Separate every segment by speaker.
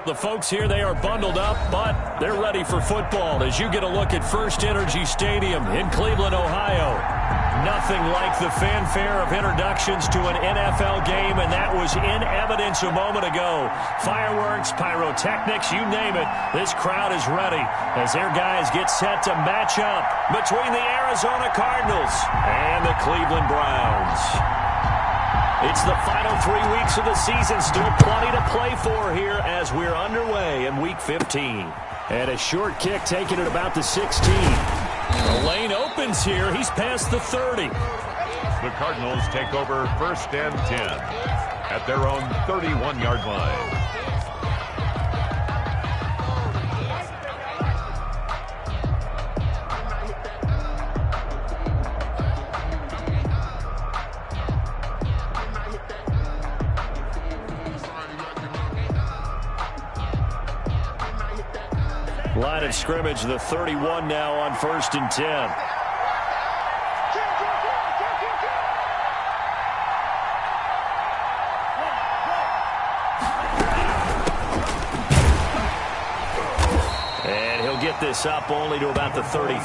Speaker 1: the folks here, they are bundled up, but they're ready for football as you get a look at First Energy Stadium in Cleveland, Ohio. Nothing like the fanfare of introductions to an NFL game, and that was in evidence a moment ago. Fireworks, pyrotechnics, you name it, this crowd is ready as their guys get set to match up between the Arizona Cardinals and the Cleveland Browns. It's the final 3 weeks of the season. Still plenty to play for here as we're underway in Week 15. And a short kick taken at about the 16. The lane opens here. He's past the 30.
Speaker 2: The Cardinals take over 1st and 10 at their own 31-yard line.
Speaker 1: Line of scrimmage, the 31 now on 1st and 10. And he'll get this up only to about the 33.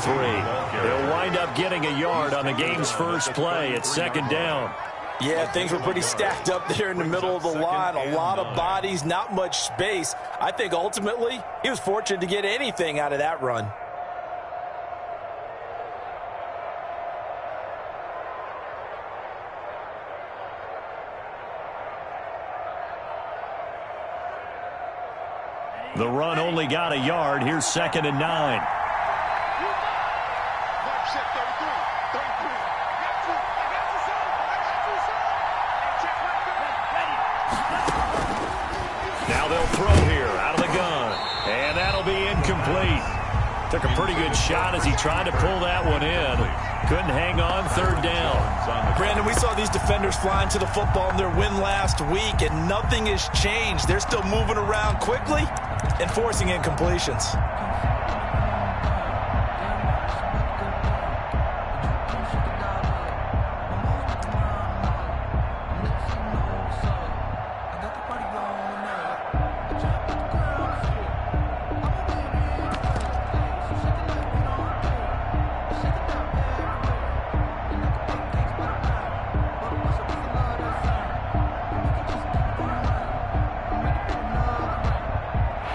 Speaker 1: He'll wind up getting a yard on the game's first play. It's 2nd down.
Speaker 3: Yeah, things were pretty stacked up there in the middle of the line. A lot of bodies, not much space. I think ultimately he was fortunate to get anything out of that run.
Speaker 1: The run only got a yard. Here's 2nd and 9. Now they'll throw here out of the gun. And that'll be incomplete. Took a pretty good shot as he tried to pull that one in. Couldn't hang on. 3rd down.
Speaker 3: Brandon, we saw these defenders flying to the football in their win last week, and nothing has changed. They're still moving around quickly and forcing incompletions.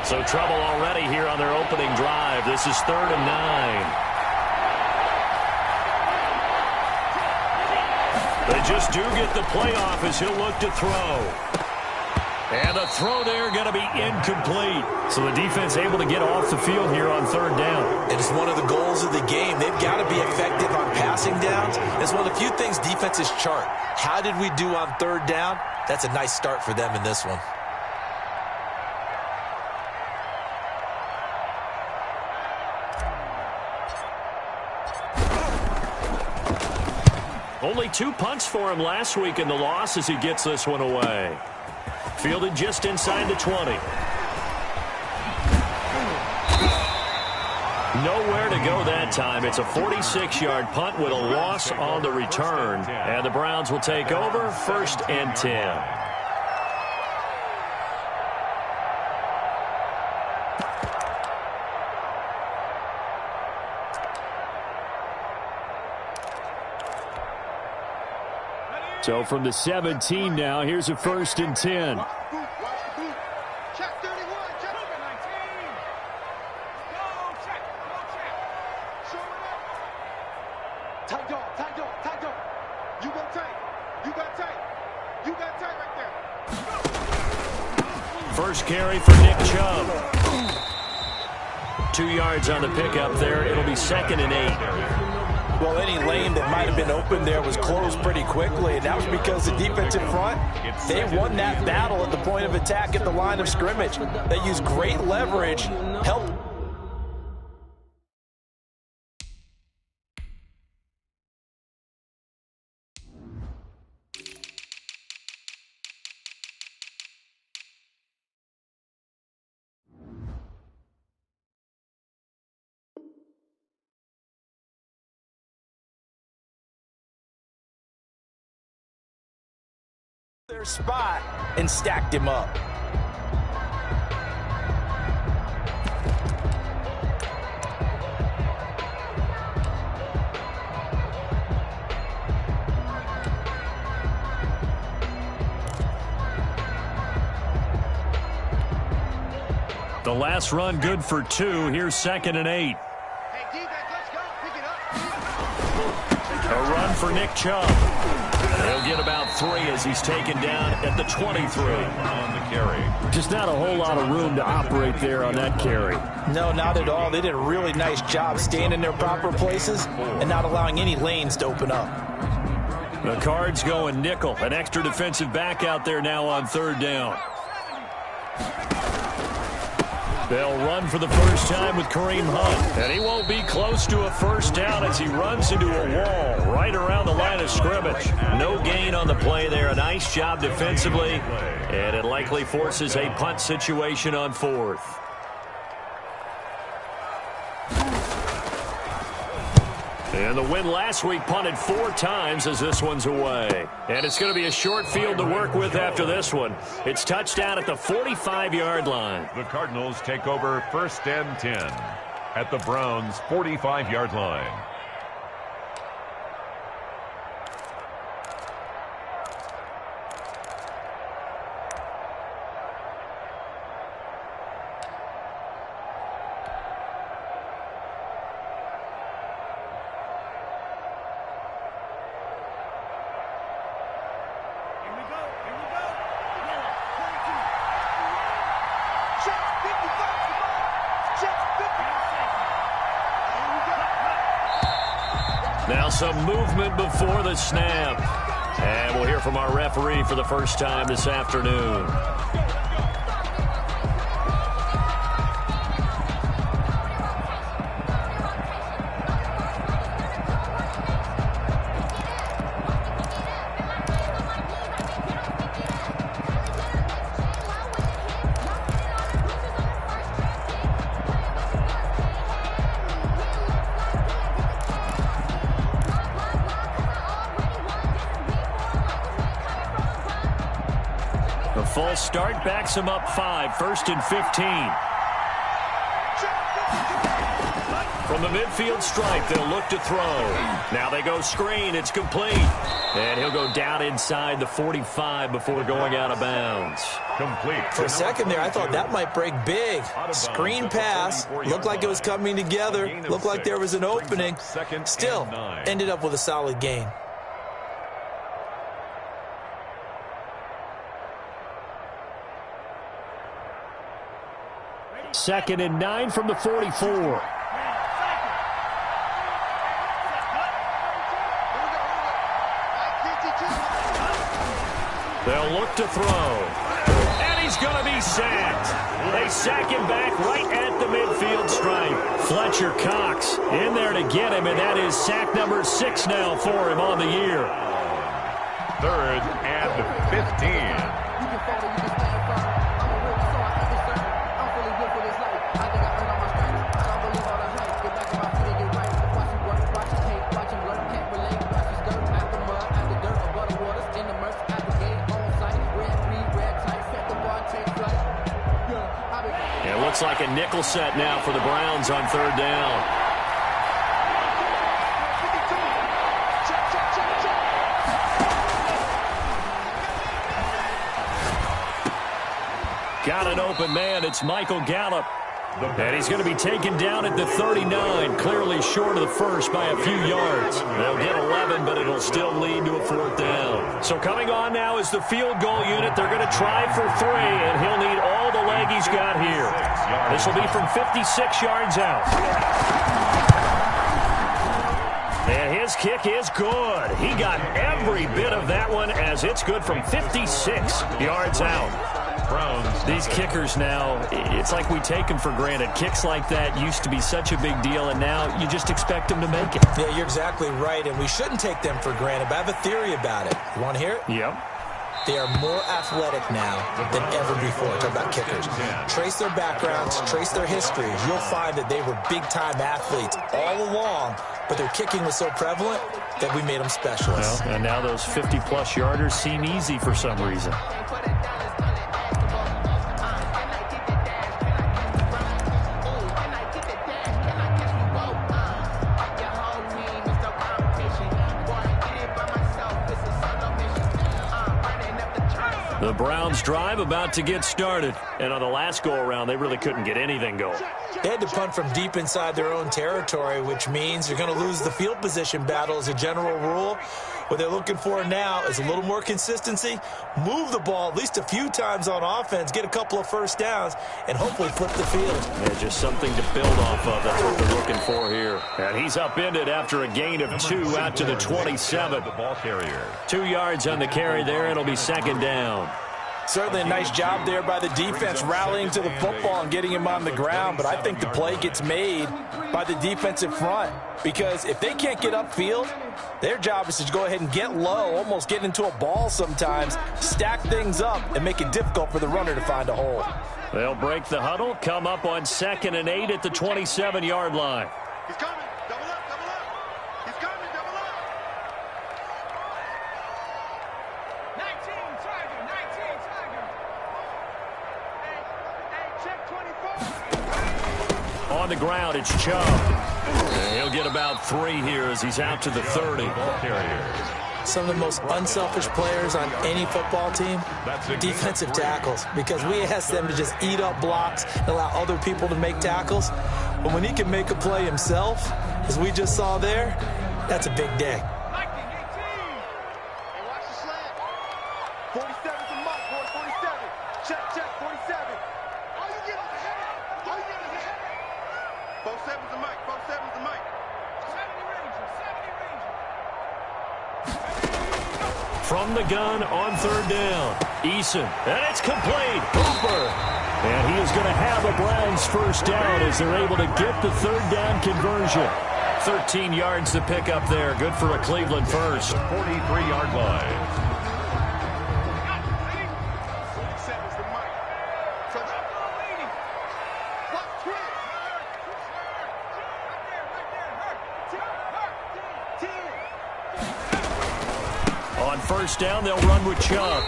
Speaker 1: So trouble already here on their opening drive. This is 3rd and 9. They just do get the playoff as he'll look to throw. And the throw there going to be incomplete. So the defense able to get off the field here on 3rd down.
Speaker 3: It is one of the goals of the game. They've got to be effective on passing downs. It's one of the few things defenses chart. How did we do on 3rd down? That's a nice start for them in this one.
Speaker 1: Only 2 punts for him last week in the loss as he gets this one away. Fielded just inside the 20. Nowhere to go that time. It's a 46-yard punt with a loss on the return. And the Browns will take over 1st and 10. So from the 17 now, here's a 1st and 10. First carry for Nick Chubb. 2 yards on the pickup there. It'll be 2nd and 8.
Speaker 3: Well, any lane that might have been open there was closed pretty quickly, and that was because the defensive front, they won that battle at the point of attack at the line of scrimmage. They used great leverage, helped. Their spot and stacked him up.
Speaker 1: The last run good for 2. Here's 2nd and 8. A run for Nick Chubb. He'll get about 3 as he's taken down at the 23.
Speaker 2: On the carry.
Speaker 1: Just not a whole lot of room to operate there on that carry.
Speaker 3: No, not at all. They did a really nice job staying in their proper places and not allowing any lanes to open up.
Speaker 1: The Cards going nickel. An extra defensive back out there now on 3rd down. They'll run for the first time with Kareem Hunt. And he won't be close to a first down as he runs into a wall right around the line of scrimmage. No gain on the play there. A nice job defensively. And it likely forces a punt situation on 4th. And the win last week punted 4 times as this one's away. And it's going to be a short field to work with after this one. It's touchdown at the 45-yard line.
Speaker 2: The Cardinals take over 1st and 10 at the Browns' 45-yard line.
Speaker 1: Now some movement before the snap. And we'll hear from our referee for the first time this afternoon. The false start backs him up 5, 1st and 15. From the midfield stripe, they'll look to throw. Now they go screen. It's complete. And he'll go down inside the 45 before going out of bounds.
Speaker 2: Complete.
Speaker 3: For a second there, I thought that might break big. Screen pass. Looked like it was coming together. Looked like there was an opening. Still, ended up with a solid gain.
Speaker 1: 2nd and 9 from the 44. They'll look to throw. And he's going to be sacked. They sack him back right at the midfield stripe. Fletcher Cox in there to get him, and that is sack number 6 now for him on the year.
Speaker 2: 3rd and 15.
Speaker 1: Looks like a nickel set now for the Browns on 3rd down. Got an open man. It's Michael Gallup. And he's going to be taken down at the 39, clearly short of the first by a few yards. They'll get 11, but it'll still lead to a 4th down. So coming on now is the field goal unit. They're going to try for 3, and he'll need all the leg he's got here. This will be from 56 yards out. And his kick is good. He got every bit of that one as it's good from 56 yards out. These kickers now, it's like we take them for granted. Kicks like that used to be such a big deal, and now you just expect them to make it.
Speaker 3: Yeah, you're exactly right, and we shouldn't take them for granted, but I have a theory about it. You want to hear it?
Speaker 1: Yep.
Speaker 3: They are more athletic now than ever before. Talk about kickers. Trace their backgrounds, trace their history. You'll find that they were big-time athletes all along, but their kicking was so prevalent that we made them specialists.
Speaker 1: Well, and now those 50-plus yarders seem easy for some reason. The The Browns drive about to get started. And on the last go-around, they really couldn't get anything going.
Speaker 3: They had to punt from deep inside their own territory, which means you're going to lose the field position battle as a general rule. What they're looking for now is a little more consistency, move the ball at least a few times on offense, get a couple of first downs, and hopefully flip the field.
Speaker 1: Yeah, just something to build off of. That's what they're looking for here. And he's upended after a gain of 2 out to the 27.
Speaker 2: The ball carrier.
Speaker 1: 2 yards on the carry there. It'll be second down.
Speaker 3: Certainly a nice job there by the defense rallying to the football and getting him on the ground, but I think the play gets made by the defensive front because if they can't get upfield, their job is to go ahead and get low, almost get into a ball sometimes, stack things up, and make it difficult for the runner to find a hole.
Speaker 1: They'll break the huddle, come up on 2nd and 8 at the 27-yard line.
Speaker 4: He's coming. Double up, double up. He's coming, double up. 19 Tiger. Hey, check 24.
Speaker 1: On the ground, it's Chubb. And he'll get about 3 here as he's out to the 30.
Speaker 2: Ball carrier.
Speaker 3: Some of the most unselfish players on any football team, defensive tackles, because we ask them to just eat up blocks and allow other people to make tackles. But when he can make a play himself, as we just saw there, that's a big day.
Speaker 4: 47's a mark, boy, 47. Check, 47. All you get is a hit. 47's a mic, 47's a mic. 70 Ranger.
Speaker 1: From the gun on 3rd down. Eason, and it's complete. Hooper. And he is going to have a Browns first down as they're able to get the 3rd down conversion. 13 yards to pick up there. Good for a Cleveland first.
Speaker 2: 43-yard line.
Speaker 4: 47's the mic.
Speaker 1: On first down, they'll run with Chubb.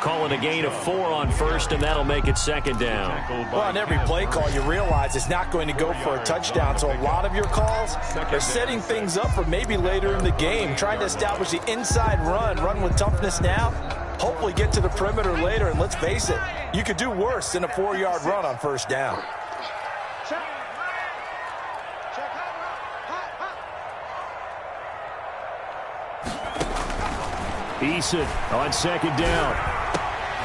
Speaker 1: Call it a gain of 4 on first, and that'll make it 2nd down.
Speaker 3: Well, on every play call, you realize it's not going to go for a touchdown. So a lot of your calls are setting things up for maybe later in the game, trying to establish the inside run with toughness now, hopefully get to the perimeter later. And let's face it, you could do worse than a 4-yard run on first down.
Speaker 1: Eason on 2nd down.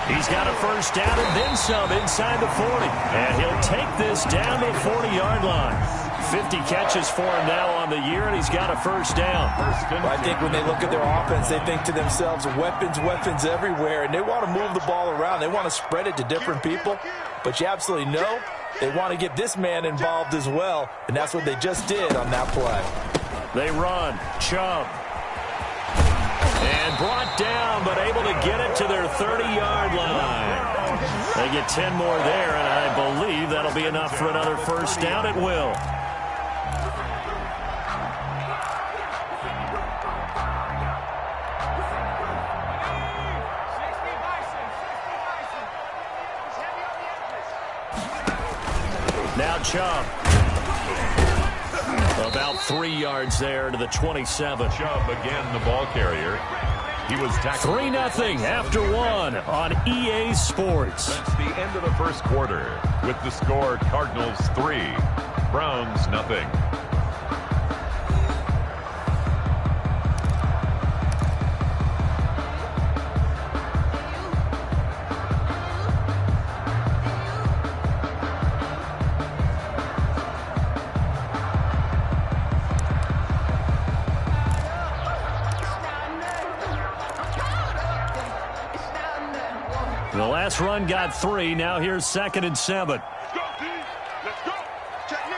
Speaker 1: He's got a first down and then some inside the 40. And he'll take this down to the 40-yard line. 50 catches for him now on the year, and he's got a first down.
Speaker 3: Well, I think when they look at their offense, they think to themselves, weapons everywhere, and they want to move the ball around. They want to spread it to different people, but you absolutely know they want to get this man involved as well, and that's what they just did on that play.
Speaker 1: They run. Chubb. And brought down, but able to get it to their 30-yard line. They get 10 more there, and I believe that'll be enough for another first down at will. Now Chubb. About 3 yards there to the 27.
Speaker 2: Chubb again, the ball carrier. He was tackled.
Speaker 1: 3-0 after 1 on EA Sports.
Speaker 2: That's the end of the first quarter. With the score, Cardinals 3, Browns 0.
Speaker 1: The last run got 3. Now here's 2nd and 7.
Speaker 4: Let's go, D. Let's go. Check Nick.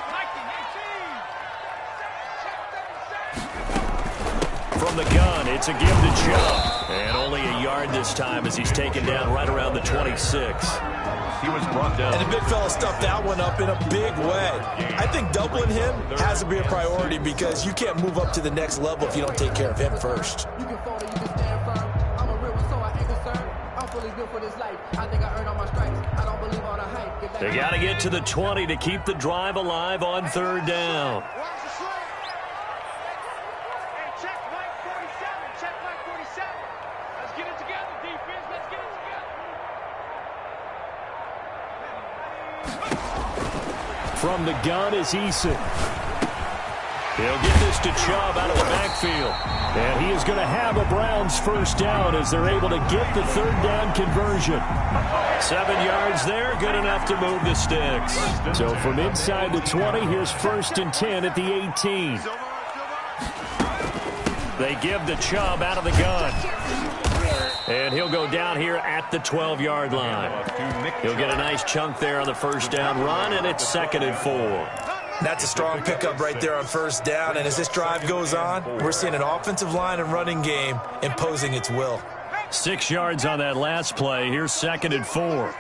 Speaker 1: From the gun, it's a give to Chubb. And only a yard this time as he's taken down right around the 26.
Speaker 2: He was brought down.
Speaker 3: And the big fella stuffed that one up in a big way. I think doubling him has to be a priority because you can't move up to the next level if you don't take care of him first.
Speaker 5: You can fall or you can stand firm. I'm a real one, so I ain't concerned. I'm fully built for this life. I think I earned all my stripes. I don't believe all the hype.
Speaker 1: They got to get to the 20 to keep the drive alive on 3rd down.
Speaker 4: Where's the slate? Hey, check Mike 47. Check Mike 47. Let's get it together, defense. Let's get it
Speaker 1: From the gun is Eason. He'll get this to Chubb out of the backfield. And he is going to have a Browns first down as they're able to get the third down conversion. 7 yards there, good enough to move the sticks. So from inside the 20, here's 1st and 10 at the 18. They give the Chubb out of the gun. And he'll go down here at the 12-yard line. He'll get a nice chunk there on the first down run, and it's 2nd and 4.
Speaker 3: That's a strong pickup right there on first down. And as this drive goes on, we're seeing an offensive line and running game imposing its will.
Speaker 1: 6 yards on that last play. Here's 2nd and 4.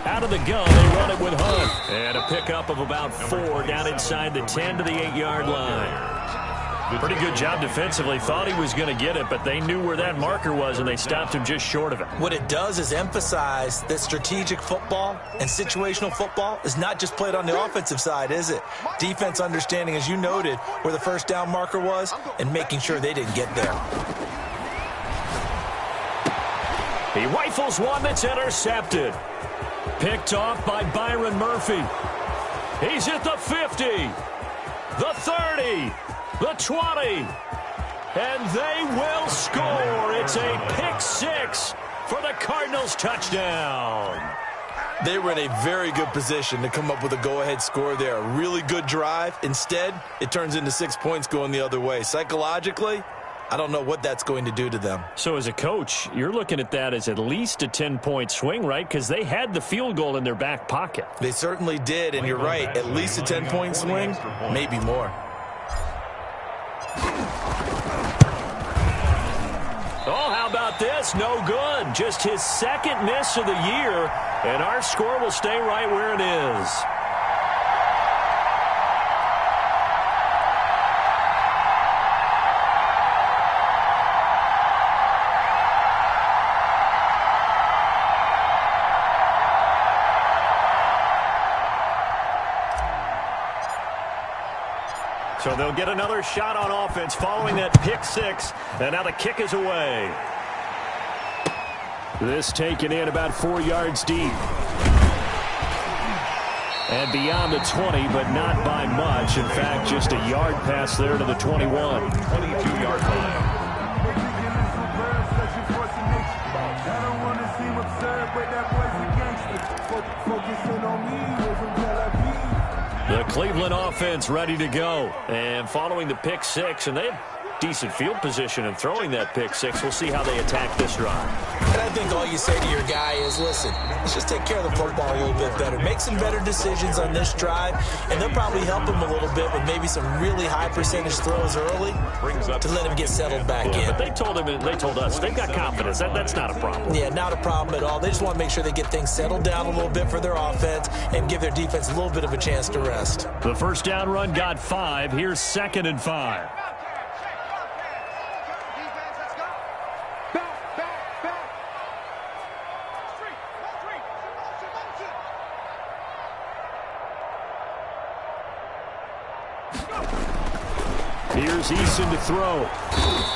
Speaker 1: Out of the gun, they run it with Hunt. And a pickup of about 4 down inside the 10 to the 8-yard line. Pretty good job defensively. Thought he was going to get it, but they knew where that marker was, and they stopped him just short of it.
Speaker 3: What it does is emphasize that strategic football and situational football is not just played on the offensive side, is it? Defense understanding, as you noted, where the first down marker was and making sure they didn't get there.
Speaker 1: He rifles one that's intercepted. Picked off by Byron Murphy. He's at the 50, the 30, the 20, and they will score. It's a pick 6 for the Cardinals touchdown.
Speaker 3: They were in a very good position to come up with a go-ahead score there. A really good drive. Instead, it turns into 6 points going the other way. Psychologically, I don't know what that's going to do to them.
Speaker 1: So as a coach, you're looking at that as at least a 10-point swing, right? Because they had the field goal in their back pocket.
Speaker 3: They certainly did, and you're right. At least a 10-point swing, maybe more.
Speaker 1: Oh, how about this? No good. Just his 2nd miss of the year, and our score will stay right where it is. So they'll get another shot on offense following that pick 6, and now the kick is away. This taken in about 4 yards deep. And beyond the 20, but not by much. In fact, just a yard pass there to the 21.
Speaker 2: 22-yard line.
Speaker 1: The Cleveland offense ready to go. And following the pick 6, and they have decent field position in throwing that pick 6. We'll see how they attack this drive.
Speaker 3: And I think all you say to your guy is, listen, let's just take care of the football a little bit better. Make some better decisions on this drive, and they'll probably help him a little bit with maybe some really high percentage throws early to let him get settled back in.
Speaker 1: But they told us they've got confidence. That's not a problem.
Speaker 3: Yeah, not a problem at all. They just want to make sure they get things settled down a little bit for their offense and give their defense a little bit of a chance to rest.
Speaker 1: The first down run got 5. Here's 2nd and 5. Here's Eason to throw.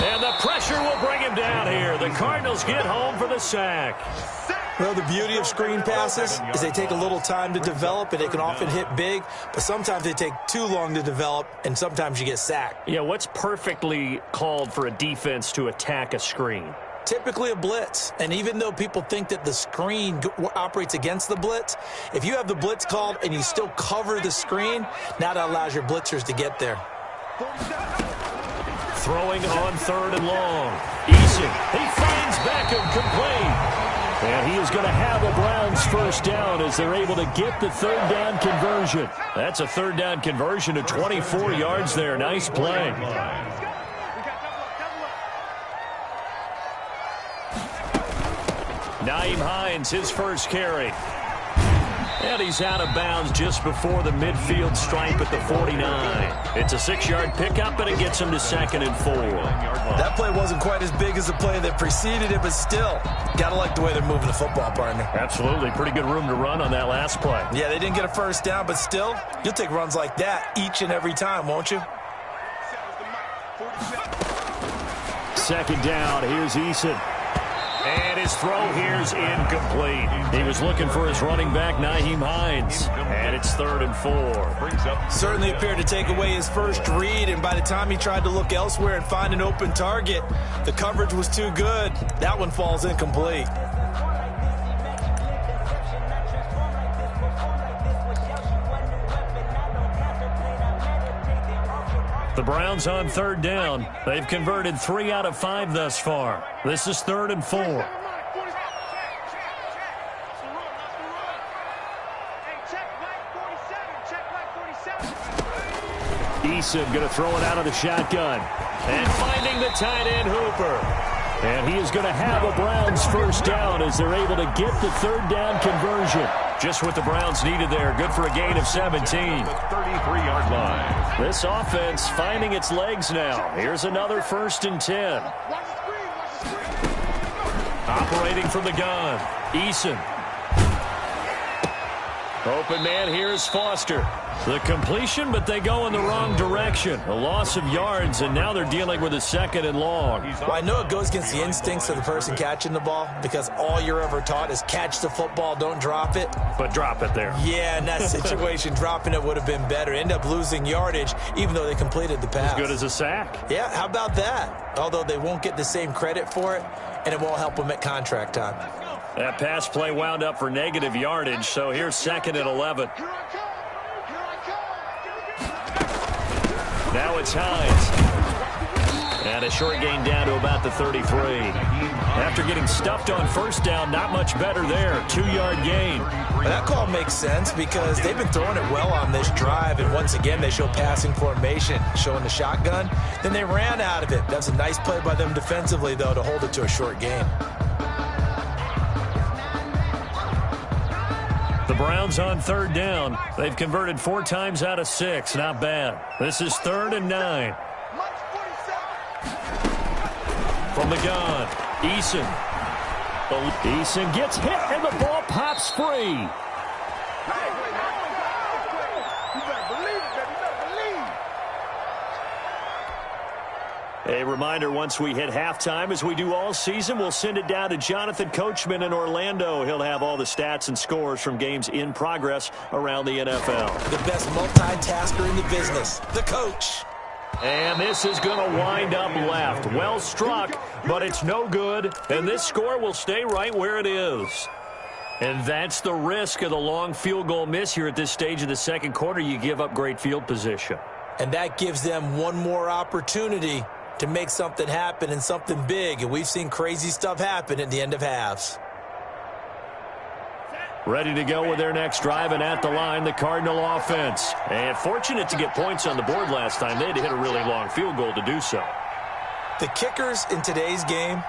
Speaker 1: And the pressure will bring him down here. The Cardinals get home for the sack.
Speaker 3: Well, the beauty of screen passes is they take a little time to develop, and they can often hit big, but sometimes they take too long to develop, and sometimes you get sacked.
Speaker 1: Yeah, what's perfectly called for a defense to attack a screen?
Speaker 3: Typically a blitz, and even though people think that the screen operates against the blitz, if you have the blitz called and you still cover the screen, now that allows your blitzers to get there.
Speaker 1: Throwing on 3rd and long. Eason, he finds Beckham complete. And he is going to have a Browns first down as they're able to get the 3rd down conversion. That's a 3rd down conversion to 24 yards there. Nice play. Nyheim Hines, his first carry. And he's out of bounds just before the midfield stripe at the 49. It's a 6-yard pickup, and it gets him to 2nd and 4.
Speaker 3: That play wasn't quite as big as the play that preceded it, but still, got to like the way they're moving the football, partner.
Speaker 1: Absolutely. Pretty good room to run on that last play.
Speaker 3: Yeah, they didn't get a first down, but still, you'll take runs like that each and every time, won't you?
Speaker 1: Second down, here's Eason. And his throw here's incomplete. He was looking for his running back, Nyheim Hines. And it's 3rd and 4.
Speaker 3: Certainly appeared to take away his first read, and by the time he tried to look elsewhere and find an open target, the coverage was too good. That one falls incomplete.
Speaker 1: The Browns on 3rd down. They've converted 3 out of 5 thus far. This is 3rd and 4. Eason going to throw it out of the shotgun. And finding the tight end, Hooper. And he is going to have a Browns first down as they're able to get the 3rd down conversion. Just what the Browns needed there. Good for a gain of 17.
Speaker 2: The 33-yard line.
Speaker 1: This offense finding its legs now. Here's another 1st and 10. Operating from the gun. Eason. Open man, here's Foster. The completion, but they go in the wrong direction. A loss of yards, and now they're dealing with a 2nd and long.
Speaker 3: Well, I know it goes against the instincts of the person catching the ball because all you're ever taught is catch the football, don't drop it.
Speaker 1: But drop it there.
Speaker 3: Yeah, in that situation, dropping it would have been better. End up losing yardage, even though they completed the pass.
Speaker 1: As good as a sack.
Speaker 3: Yeah, how about that? Although they won't get the same credit for it, and it won't help them at contract time.
Speaker 1: That pass play wound up for negative yardage, so here's 2nd and 11. Now it's Hines. And a short gain down to about the 33. After getting stuffed on 1st down, not much better there. 2-yard gain.
Speaker 3: Well, that call makes sense because they've been throwing it well on this drive, and once again they show passing formation, showing the shotgun. Then they ran out of it. That's a nice play by them defensively, though, to hold it to a short gain.
Speaker 1: The Browns on 3rd down. They've converted 4 times out of 6. Not bad. This is 3rd and 9. From the gun, Eason. Eason gets hit, and the ball pops free. A reminder, once we hit halftime, as we do all season, we'll send it down to Jonathan Coachman in Orlando. He'll have all the stats and scores from games in progress around the NFL.
Speaker 3: The best multitasker in the business, the coach.
Speaker 1: And this is going to wind up left. Well struck, but it's no good. And this score will stay right where it is. And that's the risk of the long field goal miss here at this stage of the 2nd quarter. You give up great field position.
Speaker 3: And that gives them one more opportunity to make something happen and something big. And we've seen crazy stuff happen at the end of halves.
Speaker 1: Ready to go with their next drive, and at the line, the Cardinal offense. And fortunate to get points on the board last time. They had to hit a really long field goal to do so.
Speaker 3: The kickers in today's game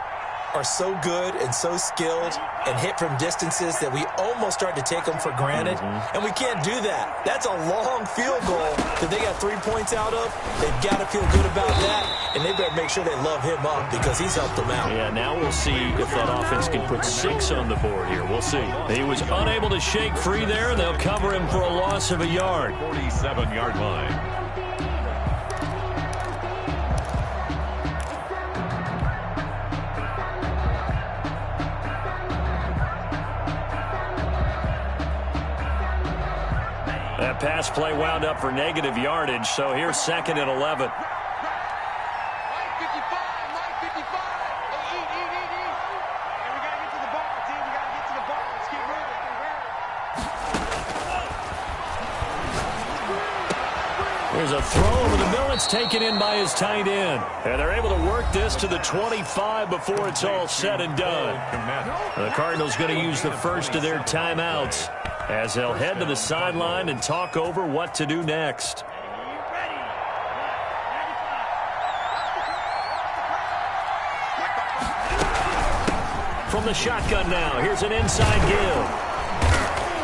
Speaker 3: are so good and so skilled and hit from distances that we almost start to take them for granted. And we can't do that. That's a long field goal that they got 3 points out of. They've got to feel good about that, and they better make sure they love him up because he's helped them out.
Speaker 1: Yeah, now we'll see if that offense can put 6 on the board here. We'll see. He was unable to shake free there. They'll cover him for a loss of a yard.
Speaker 2: 47-yard line.
Speaker 1: That pass play wound up for negative yardage, so here's 2nd and 11. There's a throw over the middle. It's taken in by his tight end. And they're able to work this to the 25 before it's all said and done. The Cardinals going to use the first of their timeouts as they'll head to the sideline and talk over what to do next. From the shotgun now, here's an inside give.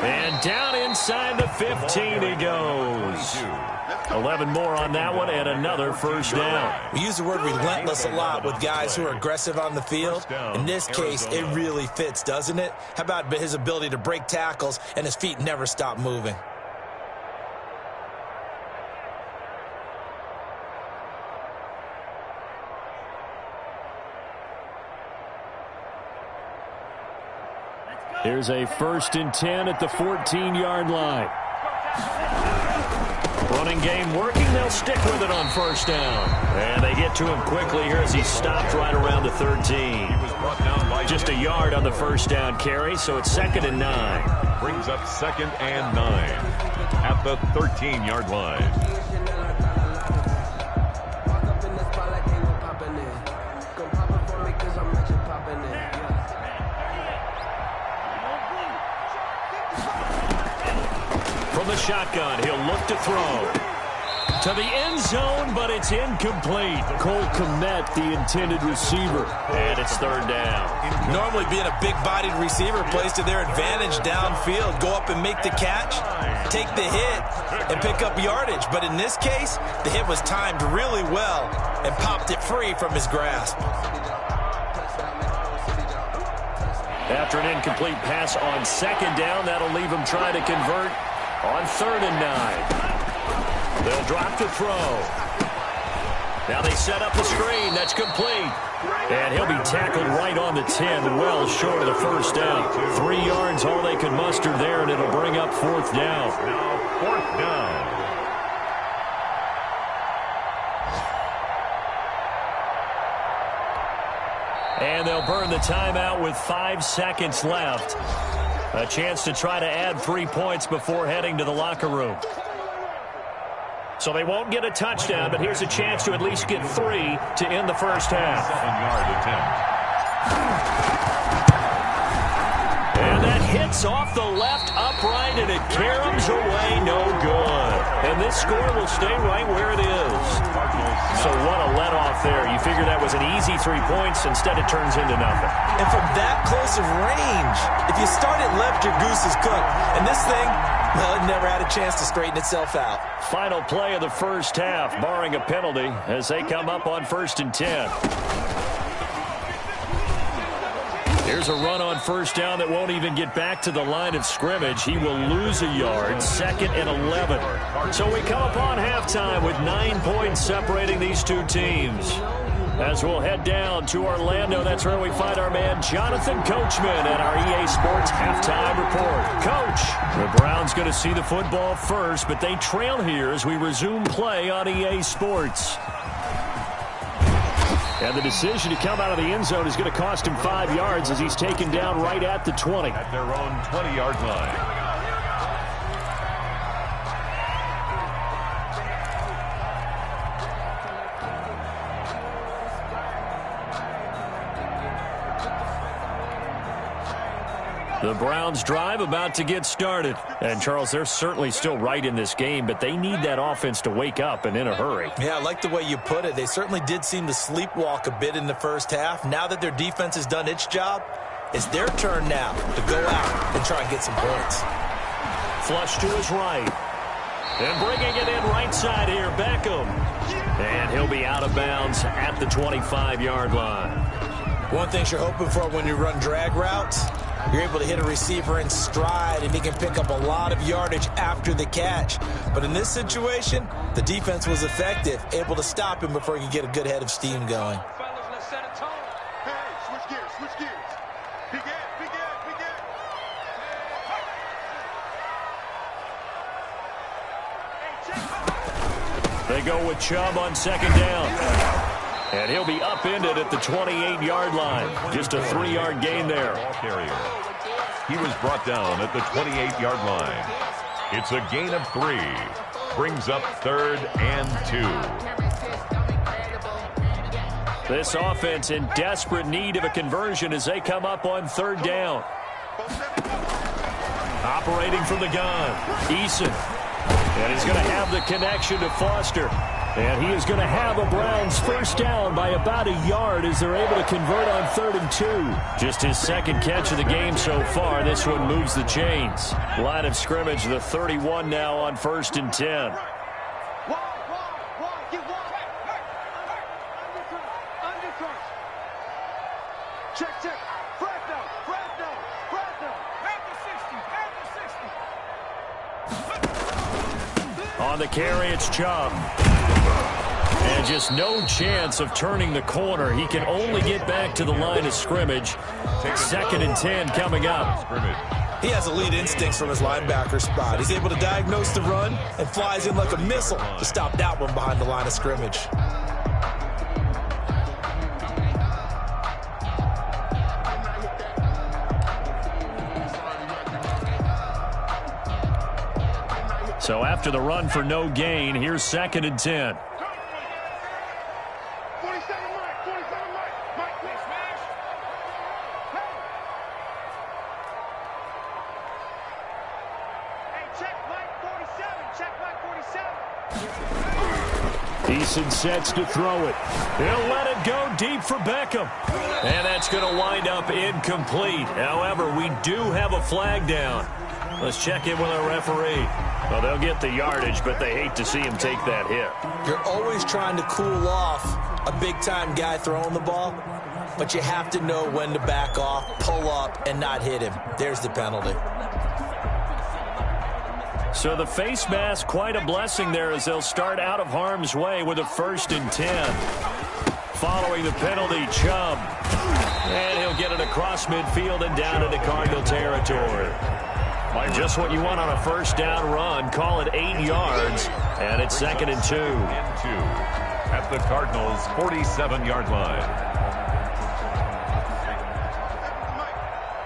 Speaker 1: And down inside the 15 he goes. 11 more on that one and another first down.
Speaker 3: We use the word relentless a lot with guys who are aggressive on the field. In this case, it really fits, doesn't it? How about his ability to break tackles and his feet never stop moving?
Speaker 1: Here's a 1st and 10 at the 14-yard line. Running game working. They'll stick with it on 1st down. And they get to him quickly here as he stopped right around the 13.
Speaker 2: He was brought down by
Speaker 1: just a yard on the 1st down carry, so it's 2nd and 9.
Speaker 2: Brings up 2nd and 9 at the 13-yard line.
Speaker 1: From the shotgun, he'll look to throw. To the end zone, but it's incomplete. Cole Kmet, the intended receiver. And it's 3rd down.
Speaker 3: Normally being a big-bodied receiver plays to their advantage downfield. Go up and make the catch, take the hit, and pick up yardage. But in this case, the hit was timed really well and popped it free from his grasp.
Speaker 1: After an incomplete pass on 2nd down, that'll leave him trying to convert on 3rd and 9. They'll drop to throw. Now they set up the screen. That's complete. And he'll be tackled right on the 10, well short of the 1st down. 3 yards, all they can muster there, and it'll bring up 4th down.
Speaker 2: Now 4th down.
Speaker 1: And they'll burn the timeout with 5 seconds left. A chance to try to add 3 points before heading to the locker room. So they won't get a touchdown, but here's a chance to at least get 3 to end the 1st half.
Speaker 2: 7-yard attempt.
Speaker 1: And that hits off the left upright, and it caroms away, no good. And this score will stay right where it is. So what a let-off there. You figure that was an easy 3 points. Instead, it turns into nothing.
Speaker 3: And from that close of range, if you start it left, your goose is cooked. And this thing, well, it never had a chance to straighten itself out.
Speaker 1: Final play of the 1st half, barring a penalty, as they come up on 1st and 10. Here's a run on 1st down that won't even get back to the line of scrimmage. He will lose a yard, 2nd and 11. So we come upon halftime with 9 points separating these two teams. As we'll head down to Orlando, that's where we find our man Jonathan Coachman at our EA Sports Halftime Report. Coach, the Browns going to see the football first, but they trail here as we resume play on EA Sports. And the decision to come out of the end zone is going to cost him 5 yards as he's taken down right at the 20.
Speaker 2: At their own 20-yard line.
Speaker 1: The Browns drive about to get started. And, Charles, they're certainly still right in this game, but they need that offense to wake up and in a hurry.
Speaker 3: Yeah, I like the way you put it. They certainly did seem to sleepwalk a bit in the 1st half. Now that their defense has done its job, it's their turn now to go out and try and get some points.
Speaker 1: Flush to his right. And bringing it in right side here, Beckham. And he'll be out of bounds at the 25-yard line.
Speaker 3: One thing you're hoping for when you run drag routes, you're able to hit a receiver in stride, and he can pick up a lot of yardage after the catch. But in this situation, the defense was effective, able to stop him before he could get a good head of steam going.
Speaker 4: Fellas, let's set a tone. Hey, switch gears, switch gears. Begin.
Speaker 1: They go with Chubb on 2nd down. And he'll be upended at the 28-yard line. Just a 3-yard gain there.
Speaker 2: Ball carrier. He was brought down at the 28-yard line. It's a gain of 3. Brings up 3rd and 2.
Speaker 1: This offense in desperate need of a conversion as they come up on 3rd down. Operating from the gun, Eason. And he's going to have the connection to Foster. And he is going to have a Browns 1st down by about a yard as they're able to convert on 3rd and 2. Just his 2nd catch of the game so far. This one moves the chains. Line of scrimmage, the 31 now on 1st and 10.
Speaker 4: Check. Fresno.
Speaker 1: On the carry, it's Chubb. And just no chance of turning the corner. He can only get back to the line of scrimmage. 2nd and 10 coming up.
Speaker 3: He has elite instincts from his linebacker spot. He's able to diagnose the run and flies in like a missile to stop that one behind the line of scrimmage.
Speaker 1: So after the run for no gain, here's 2nd and 10. Eason sets to throw it. He'll let it go deep for Beckham. And that's going to wind up incomplete. However, we do have a flag down. Let's check in with our referee. Well, they'll get the yardage, but they hate to see him take that hit.
Speaker 3: You're always trying to cool off a big-time guy throwing the ball, but you have to know when to back off, pull up, and not hit him. There's the penalty.
Speaker 1: So the face mask, quite a blessing there as they'll start out of harm's way with a 1st and 10. Following the penalty, Chubb. And he'll get it across midfield and down into Cardinal territory. Just what you want on a 1st down run. Call it 8 yards, and it's 2nd and 2.
Speaker 2: At the Cardinals' 47-yard line.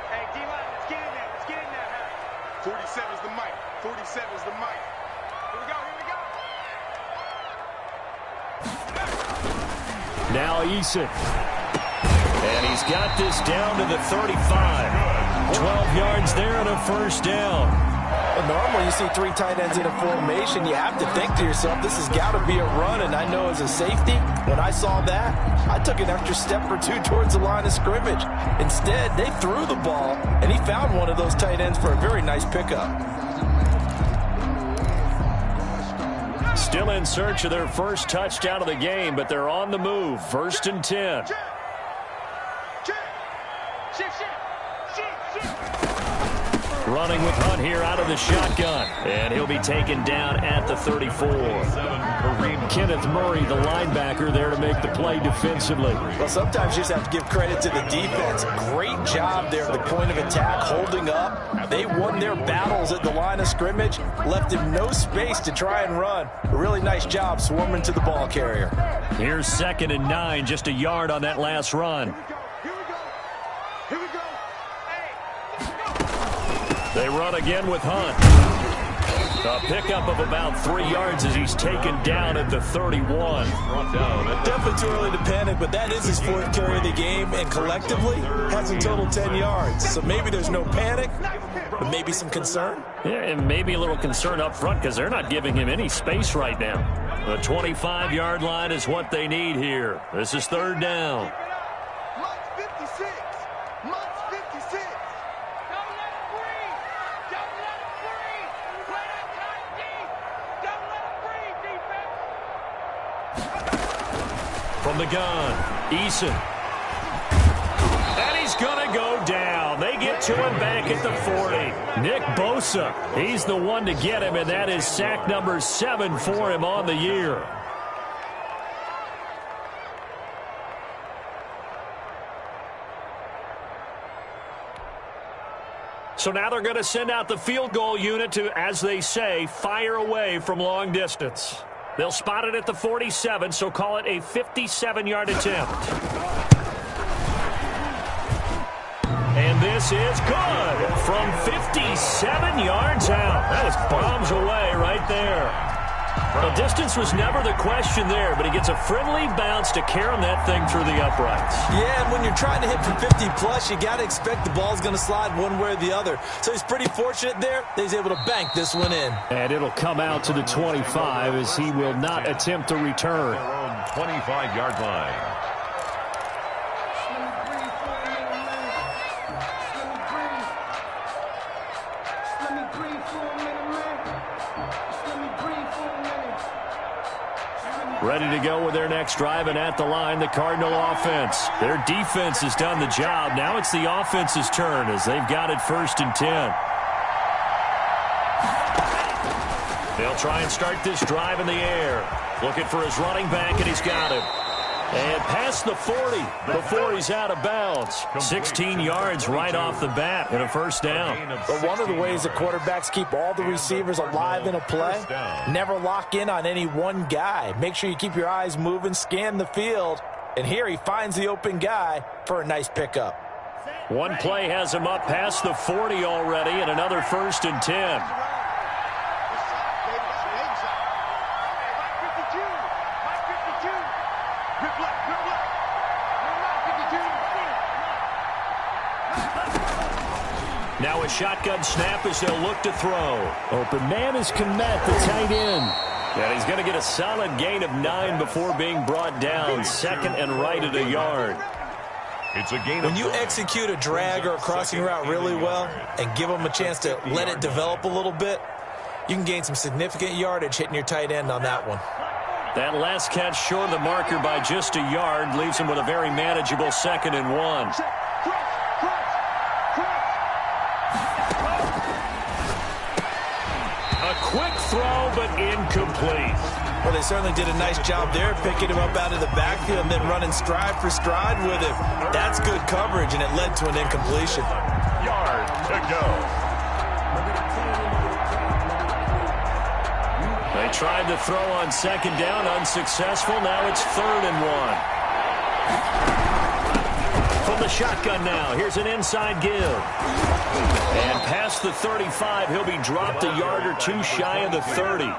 Speaker 4: Hey, D-line, let's get in there. Let's get in there. 47's the mic. 47's the mic. Here we go, here we go.
Speaker 1: Now Eason. And he's got this down to the 35. 12 yards there and a 1st down.
Speaker 3: Well, normally you see 3 tight ends in a formation. You have to think to yourself, this has got to be a run. And I know as a safety, when I saw that, I took an extra step or 2 towards the line of scrimmage. Instead, they threw the ball, and he found one of those tight ends for a very nice pickup.
Speaker 1: Still in search of their first touchdown of the game, but they're on the move. 1st and 10. Running with Hunt here out of the shotgun. And he'll be taken down at the 34. Kenneth Murray, the linebacker, there to make the play defensively.
Speaker 3: Well, sometimes you just have to give credit to the defense. Great job there at the point of attack, holding up. They won their battles at the line of scrimmage, left him no space to try and run. A really nice job swarming to the ball carrier.
Speaker 1: Here's 2nd and 9, just a yard on that last run. They run again with Hunt. A pickup of about 3 yards as he's taken down at the 31.
Speaker 3: Definitely too early to panic, but that is his 4th carry of the game, and collectively has a total 10 yards. So maybe there's no panic, but maybe some concern.
Speaker 1: Yeah, and maybe a little concern up front because they're not giving him any space right now. The 25-yard line is what they need here. This is 3rd down. From the gun, Eason. And he's going to go down. They get to him back at the 40. Nick Bosa, he's the one to get him, and that is sack number 7 for him on the year. So now they're going to send out the field goal unit to, as they say, fire away from long distance. They'll spot it at the 47, so call it a 57-yard attempt. And this is good from 57 yards out. That is bombs away right there. The distance was never the question there, but he gets a friendly bounce to carom that thing through the uprights.
Speaker 3: Yeah, and when you're trying to hit from 50-plus, you got to expect the ball's going to slide one way or the other. So he's pretty fortunate there that he's able to bank this one in.
Speaker 1: And it'll come out to the 25 as he will not attempt to return.
Speaker 2: 25-yard line.
Speaker 1: Ready to go with their next drive, and at the line, the Cardinal offense. Their defense has done the job. Now it's the offense's turn as they've got it 1st and 10. They'll try and start this drive in the air. Looking for his running back, and he's got him. And past the 40 before he's out of bounds. 16 yards right off the bat and a first down.
Speaker 3: But one of the ways that quarterbacks keep all the receivers alive in a play, never lock in on any one guy. Make sure you keep your eyes moving, scan the field. And here he finds the open guy for a nice pickup.
Speaker 1: One play has him up past the 40 already, and another 1st and 10. Now a shotgun snap as they'll look to throw. Open man is Kmet, the tight end. And he's going to get a solid gain of 9 before being brought down. 2nd and right at a yard.
Speaker 2: It's a gain.
Speaker 3: When you execute a drag or a crossing route really well and give them a chance to let it develop a little bit, you can gain some significant yardage hitting your tight end on that one.
Speaker 1: That last catch short of the marker by just a yard leaves him with a very manageable 2nd and 1. A quick throw, but incomplete.
Speaker 3: Well, they certainly did a nice job there, picking him up out of the backfield and then running stride for stride with him. That's good coverage, and it led to an incompletion.
Speaker 2: Yard to go.
Speaker 1: They tried to throw on 2nd down, unsuccessful. Now it's 3rd and 1. From the shotgun now, here's an inside give. And past the 35, he'll be dropped a yard or 2 shy of the 30.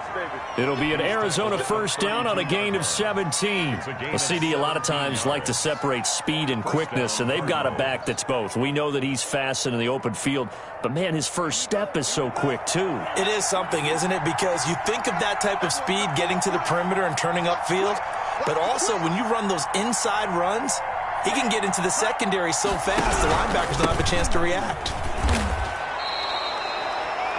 Speaker 1: It'll be an Arizona 1st down on a gain of 17. Well, CD, a lot of times like to separate speed and quickness, and they've got a back that's both. We know that he's fast in the open field, but, man, his first step is so quick, too.
Speaker 3: It is something, isn't it? Because you think of that type of speed getting to the perimeter and turning upfield, but also when you run those inside runs, he can get into the secondary so fast the linebackers don't have a chance to react.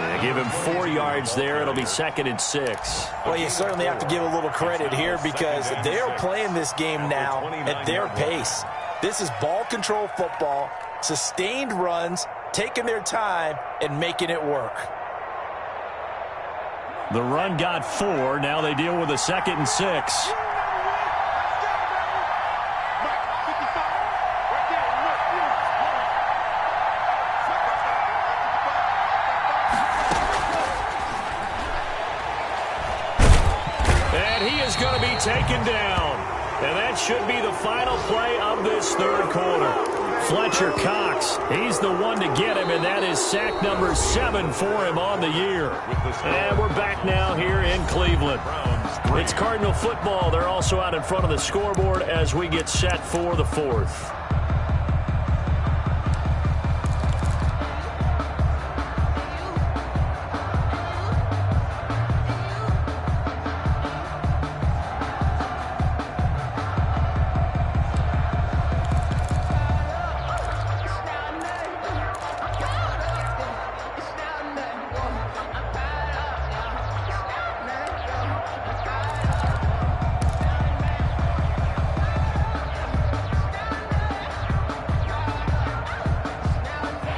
Speaker 1: They give him 4 yards there. It'll be 2nd and 6.
Speaker 3: Well, you certainly have to give a little credit here because they're playing this game now at their pace. This is ball control football, sustained runs, taking their time and making it work.
Speaker 1: The run got 4. Now they deal with a 2nd and 6. Going to be taken down. And that should be the final play of this 3rd quarter. Fletcher Cox, he's the one to get him, and that is sack number 7 for him on the year. And we're back now here in Cleveland. It's Cardinal football. They're also out in front of the scoreboard as we get set for the 4th.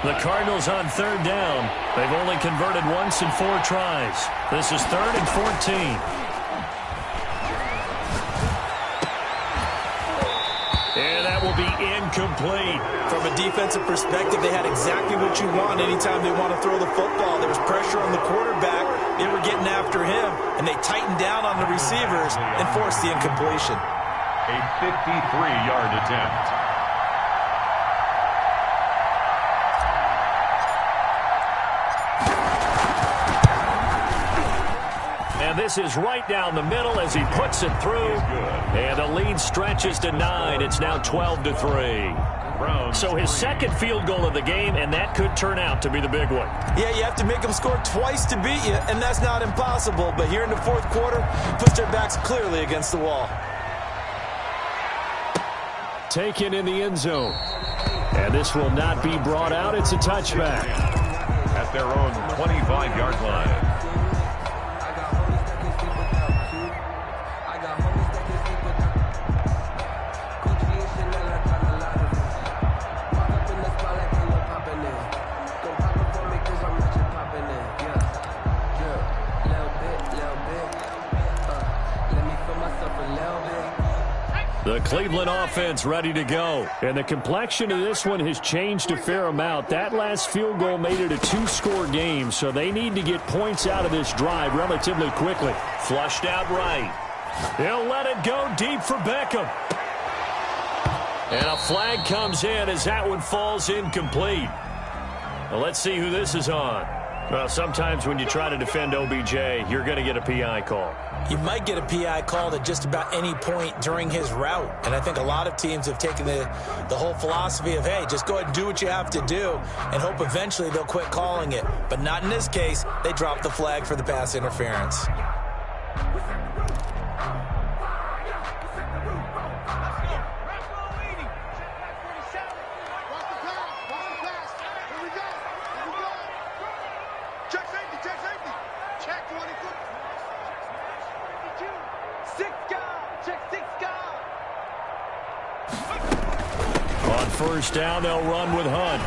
Speaker 1: The Cardinals on 3rd down. They've only converted once in 4 tries. This is 3rd and 14. And that will be incomplete.
Speaker 3: From a defensive perspective, they had exactly what you want anytime they want to throw the football. There was pressure on the quarterback. They were getting after him, and they tightened down on the receivers and forced the incompletion.
Speaker 2: A 53-yard attempt.
Speaker 1: And this is right down the middle as he puts it through. And the lead stretches to 9. It's now 12-3. So his 2nd field goal of the game, and that could turn out to be the big one.
Speaker 3: Yeah, you have to make them score twice to beat you, and that's not impossible. But here in the 4th quarter, puts their backs clearly against the wall.
Speaker 1: Taken in the end zone. And this will not be brought out. It's a touchback.
Speaker 2: At their own 25-yard line.
Speaker 1: The Cleveland offense ready to go. And the complexion of this one has changed a fair amount. That last field goal made it a two-score game, so they need to get points out of this drive relatively quickly.
Speaker 2: Flushed out right.
Speaker 1: He'll let it go deep for Beckham. And a flag comes in as that one falls incomplete. Well, let's see who this is on. Well, sometimes when you try to defend OBJ, you're going to get a PI call.
Speaker 3: You might get a PI called at just about any point during his route. And I think a lot of teams have taken the whole philosophy of, hey, just go ahead and do what you have to do and hope eventually they'll quit calling it. But not in this case. They dropped the flag for the pass interference.
Speaker 1: First down, they'll run with Hunt.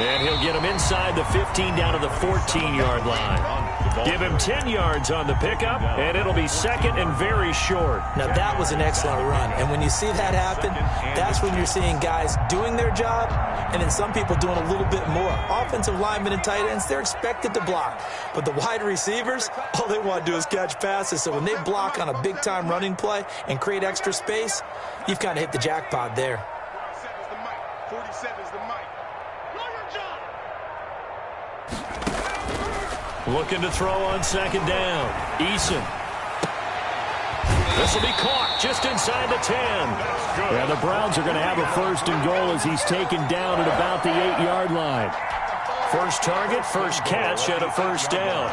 Speaker 1: And he'll get him inside the 15 down to the 14-yard line. Give him 10 yards on the pickup, and it'll be second and very short.
Speaker 3: Now, that was an excellent run. And when you see that happen, that's when you're seeing guys doing their job and then some people doing a little bit more. Offensive linemen and tight ends, they're expected to block. But the wide receivers, all they want to do is catch passes. So when they block on a big-time running play and create extra space, you've kind of hit the jackpot there.
Speaker 4: 47's the mic. 47's the mic.
Speaker 1: Looking to throw on second down. Eason. This will be caught just inside the 10. Yeah, the Browns are going to have a first and goal as he's taken down at about the 8-yard line. First target, first catch at a first down.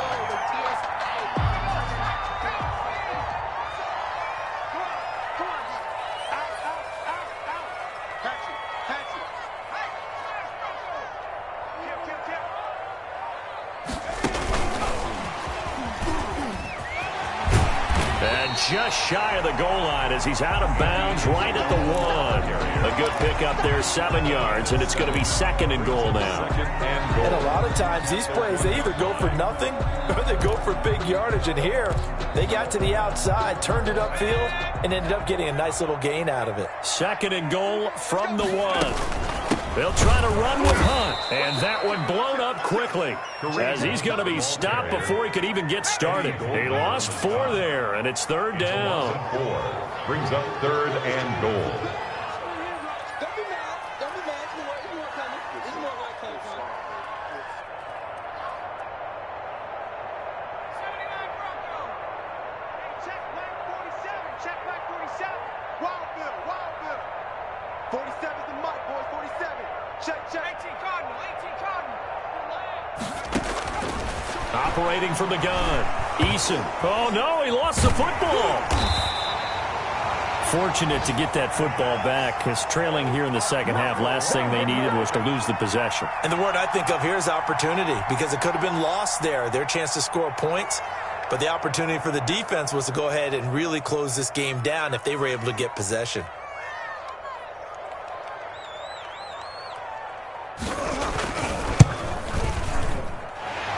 Speaker 1: Just shy of the goal line as he's out of bounds right at the 1. A good pickup there, 7 yards, and it's going to be second and goal now.
Speaker 3: And a lot of times these plays, they either go for nothing or they go for big yardage. And here, they got to the outside, turned it upfield, and ended up getting a nice little gain out of it.
Speaker 1: Second and goal from the 1. They'll try to run with Hunt, and that one blown up quickly as he's going to be stopped before he could even get started. He lost 4 there, and it's third down.
Speaker 2: 4 brings up third and goal.
Speaker 5: Don't be mad. Don't be mad. It's more coming. It's more like coming.
Speaker 4: Check back 47. Check back 47. Wild Bill. Wild Bill. 47's the mic, boys. 47. Check. 18 Cardinal. 18 Cardinal.
Speaker 1: Operating from the gun. Eason. Oh, no, he lost the football. Fortunate to get that football back because trailing here in the second half, last thing they needed was to lose the possession.
Speaker 3: And the word I think of here is opportunity because it could have been lost there, their chance to score points. But the opportunity for the defense was to go ahead and really close this game down if they were able to get possession.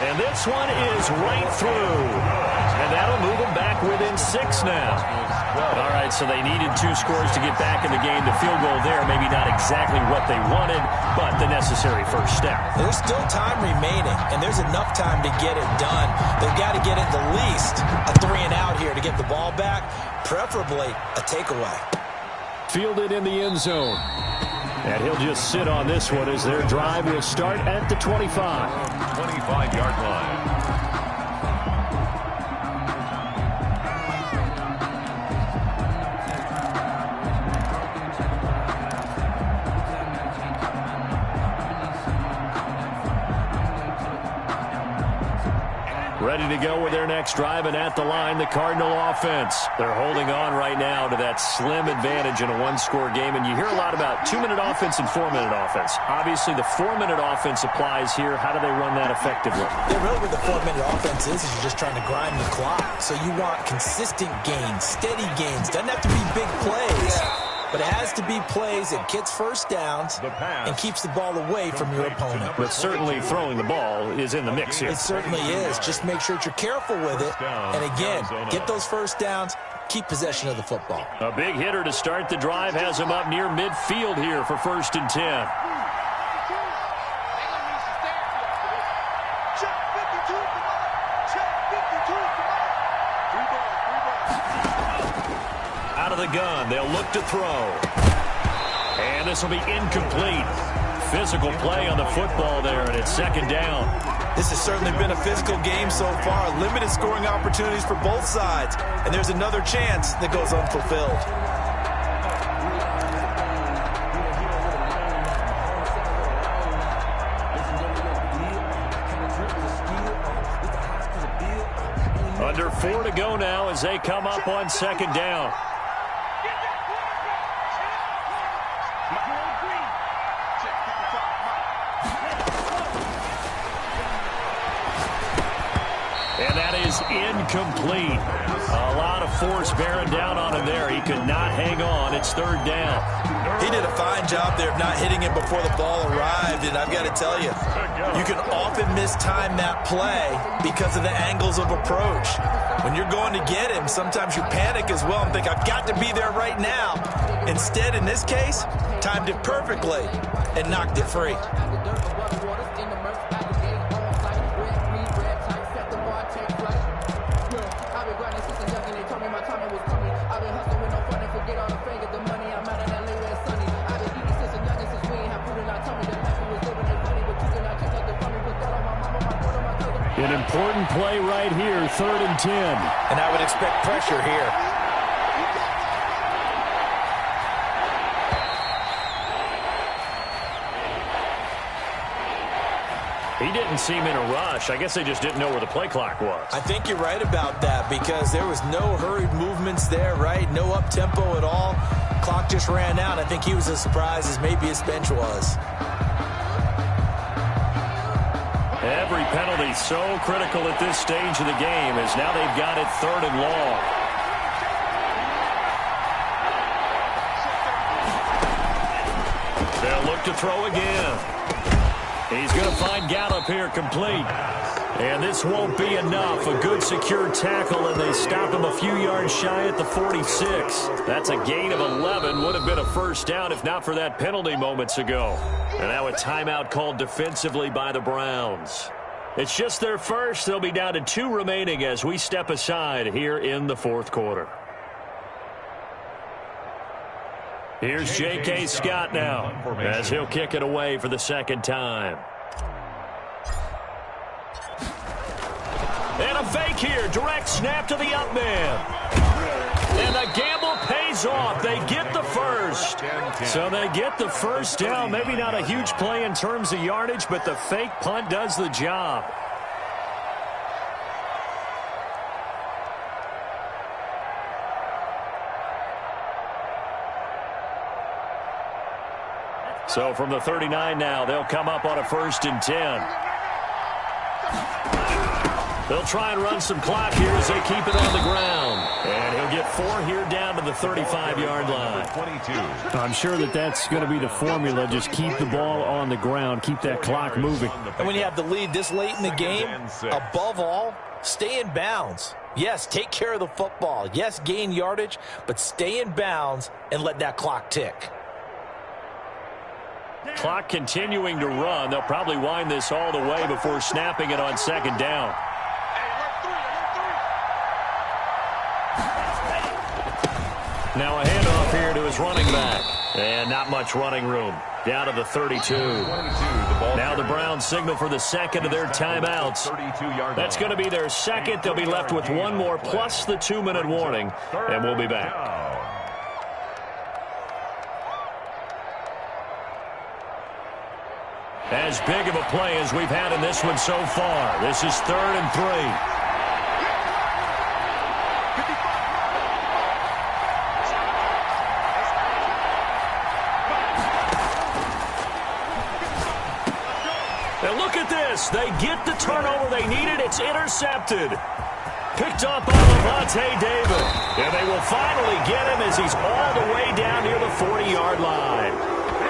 Speaker 1: And this one is right through. And that'll move them back within 6 now. All right, so they needed 2 scores to get back in the game. The field goal there, maybe not exactly what they wanted, but the necessary first step.
Speaker 3: There's still time remaining, and there's enough time to get it done. They've got to get at the least a 3-and-out here to get the ball back, preferably a takeaway.
Speaker 1: Fielded in the end zone. And he'll just sit on this one as their drive will start at the 25.
Speaker 2: 25-yard line.
Speaker 1: Ready to go with their next drive, and at the line, the Cardinal offense. They're holding on right now to that slim advantage in a 1-score game, and you hear a lot about 2-minute offense and 4-minute offense. Obviously, the 4-minute offense applies here. How do they run that effectively?
Speaker 3: Yeah, really what the 4-minute offense is you're just trying to grind the clock. So you want consistent gains, steady gains. Doesn't have to be big plays. but it has to be plays that gets first downs and keeps the ball away from your opponent.
Speaker 1: But certainly throwing the ball is in the mix here.
Speaker 3: It certainly is. Just make sure that you're careful with it. And again, get those first downs, keep possession of the football.
Speaker 1: A big hitter to start the drive has him up near midfield here for 1st and 10. Out of the gun, they'll look to throw. And this will be incomplete. Physical play on the football there, and it's 2nd down.
Speaker 3: This has certainly been a physical game so far. Limited scoring opportunities for both sides. And there's another chance that goes unfulfilled.
Speaker 1: Under 4 to go now as they come up on 2nd down. And that is incomplete. A lot of force bearing down on him there. He could not hang on. It's 3rd down.
Speaker 3: He did a fine job there of not hitting it before the ball arrived. And I've got to tell you, you can often mistime that play because of the angles of approach. When you're going to get him, sometimes you panic as well and think, I've got to be there right now. Instead, in this case, timed it perfectly and knocked it free.
Speaker 1: An important play right here, 3rd and 10.
Speaker 3: And I would expect pressure here.
Speaker 1: He didn't seem in a rush. I guess they just didn't know where the play clock was.
Speaker 3: I think you're right about that because there was no hurried movements there, right? No up-tempo at all. Clock just ran out. I think he was as surprised as maybe his bench was.
Speaker 1: Every penalty so critical at this stage of the game as now they've got it 3rd and long. They'll look to throw again. He's going to find Gallup here complete. And this won't be enough. A good secure tackle, and they stop him a few yards shy at the 46. That's a gain of 11. Would have been a 1st down if not for that penalty moments ago. And now a timeout called defensively by the Browns. It's just their first. They'll be down to 2 remaining as we step aside here in the 4th quarter. Here's J.K. Scott now as he'll kick it away for the 2nd time. And a fake here. Direct snap to the up man. And the gamble pays off. They get the first. So they get the 1st down. Maybe not a huge play in terms of yardage, but the fake punt does the job. So from the 39 now, they'll come up on a 1st and 10. They'll try and run some clock here as they keep it on the ground. And he'll get 4 here down to the 35-yard line.
Speaker 6: I'm sure that's going to be the formula. Just keep the ball on the ground. Keep that clock moving.
Speaker 3: And when you have the lead this late in the game, above all, stay in bounds. Yes, take care of the football. Yes, gain yardage, but stay in bounds and let that clock tick.
Speaker 1: Clock continuing to run. They'll probably wind this all the way before snapping it on 2nd down. Now a handoff here to his running back. And not much running room. Down to the 32. Now the Browns signal for the 2nd of their timeouts. That's going to be their 2nd. They'll be left with 1 more plus the 2-minute warning. And we'll be back. As big of a play as we've had in this one so far. This is 3rd and 3. And look at this. They get the turnover they needed. It's intercepted. Picked up by Lavonte David. And they will finally get him as he's all the way down near the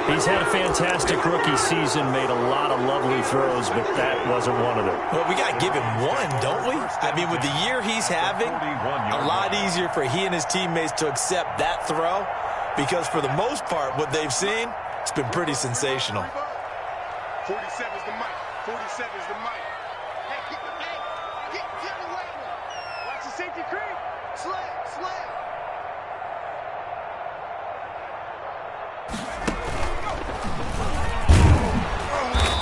Speaker 1: He's had a fantastic rookie season, made a lot of lovely throws, but that wasn't one of them.
Speaker 3: Well, we got to give him one, don't we? I mean, with the year he's having, a lot easier for he and his teammates to accept that throw because for the most part, what they've seen, it's been pretty sensational.
Speaker 4: 47's the mic. 47's the mic. Hey, get away. Watch the safety creep. Slam.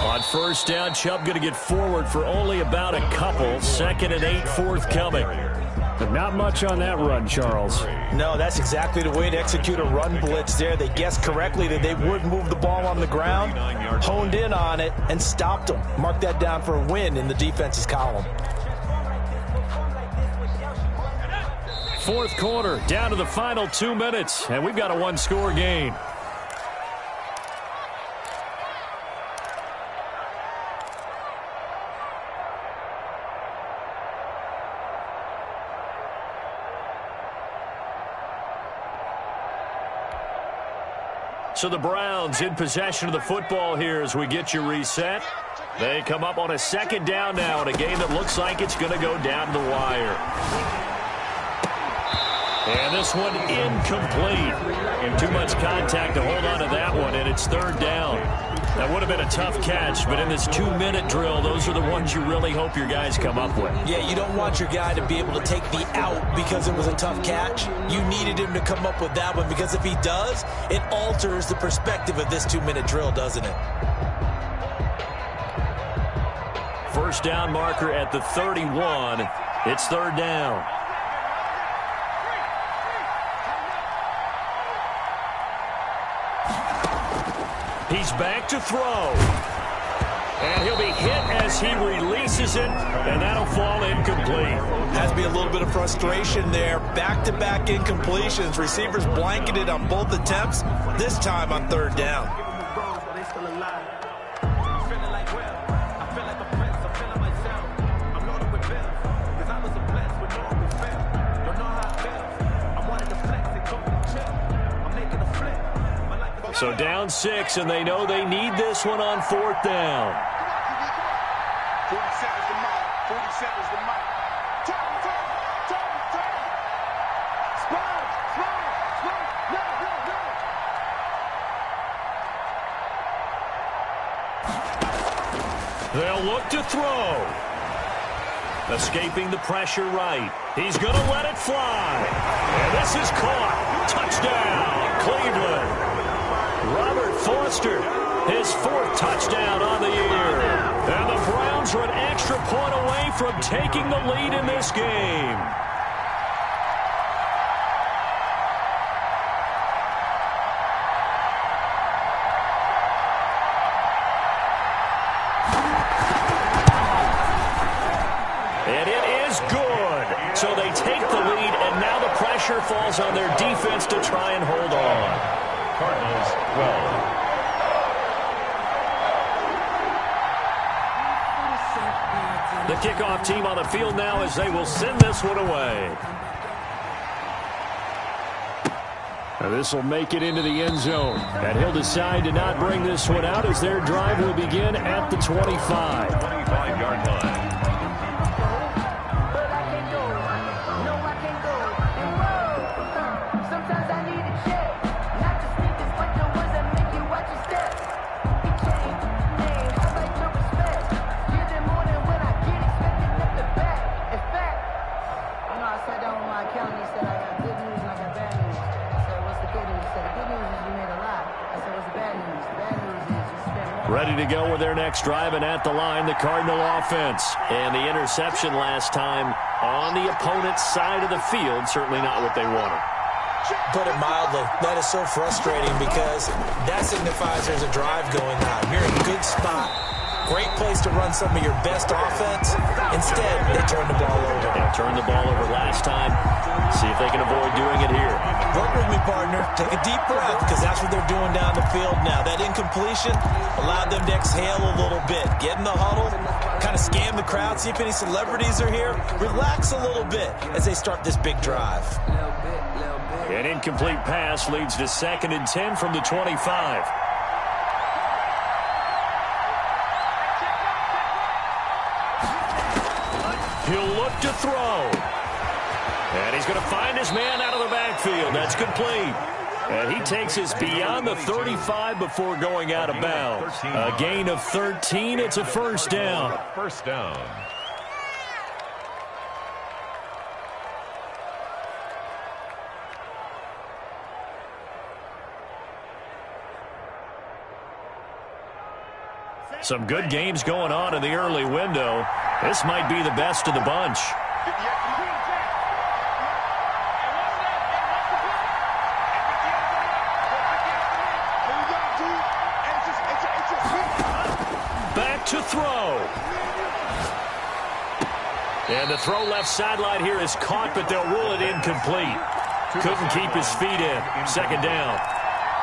Speaker 1: On first down, Chubb going to get forward for only about a couple. 2nd and 8 forthcoming.
Speaker 6: But not much on that run, Charles.
Speaker 3: No, that's exactly the way to execute a run blitz there. They guessed correctly that they would move the ball on the ground, honed in on it, and stopped them. Mark that down for a win in the defense's column.
Speaker 1: Fourth quarter, down to the final 2 minutes, and we've got a one-score game. So the Browns in possession of the football here as we get you reset. They come up on a 2nd down now in a game that looks like it's going to go down to the wire. And this one incomplete. Too much contact to hold on to that one, and it's 3rd down. That would have been a tough catch, but in this 2-minute drill, those are the ones you really hope your guys come up with.
Speaker 3: Yeah, you don't want your guy to be able to take the out because it was a tough catch. You needed him to come up with that one because if he does, it alters the perspective of this 2-minute drill, doesn't it?
Speaker 1: First down marker at the 31. It's 3rd down. He's back to throw. And he'll be hit as he releases it, and that'll fall incomplete.
Speaker 3: Has to be a little bit of frustration there. Back-to-back incompletions. Receivers blanketed on both attempts, this time on 3rd down.
Speaker 1: So down 6, and they know they need this one on 4th down.
Speaker 4: 47's the mic. 47's the mic. Turn. No.
Speaker 1: They'll look to throw. Escaping the pressure right. He's going to let it fly. And this is caught. Touchdown, Cleveland. Robert Foster, his 4th touchdown on the year. And the Browns are an extra point away from taking the lead in this game. And it is good. So they take the lead, and now the pressure falls on their defense to try and hold on.
Speaker 2: Cardinals 12.
Speaker 1: The kickoff team on the field now as they will send this one away.
Speaker 6: Now this will make it into the end zone. And he'll decide to not bring this one out as their drive will begin at the 25.
Speaker 2: 25-yard line.
Speaker 1: Ready to go with their next drive, and at the line, the Cardinal offense. And the interception last time on the opponent's side of the field, certainly not what they wanted.
Speaker 3: Put it mildly, that is so frustrating because that signifies there's a drive going on. You're in a good spot, great place to run some of your best offense. Instead, they turn the ball over.
Speaker 1: Yeah, turned the ball over last time. See if they can avoid doing it here.
Speaker 3: Work with me, partner. Take a deep breath because that's what they're doing down the field now. That incompletion allowed them to exhale a little bit. Get in the huddle, kind of scan the crowd, see if any celebrities are here. Relax a little bit as they start this big drive.
Speaker 1: An incomplete pass leads to 2nd and 10 from the 25. left to throw. And he's going to find his man out of the backfield. That's complete. And he takes us beyond the 35 before going out of bounds. A gain of 13. It's a first down.
Speaker 2: First down.
Speaker 1: Some good games going on in the early window. This might be the best of the bunch. Back to throw. And the throw left sideline here is caught, but they'll rule it incomplete. Couldn't keep his feet in. Second down.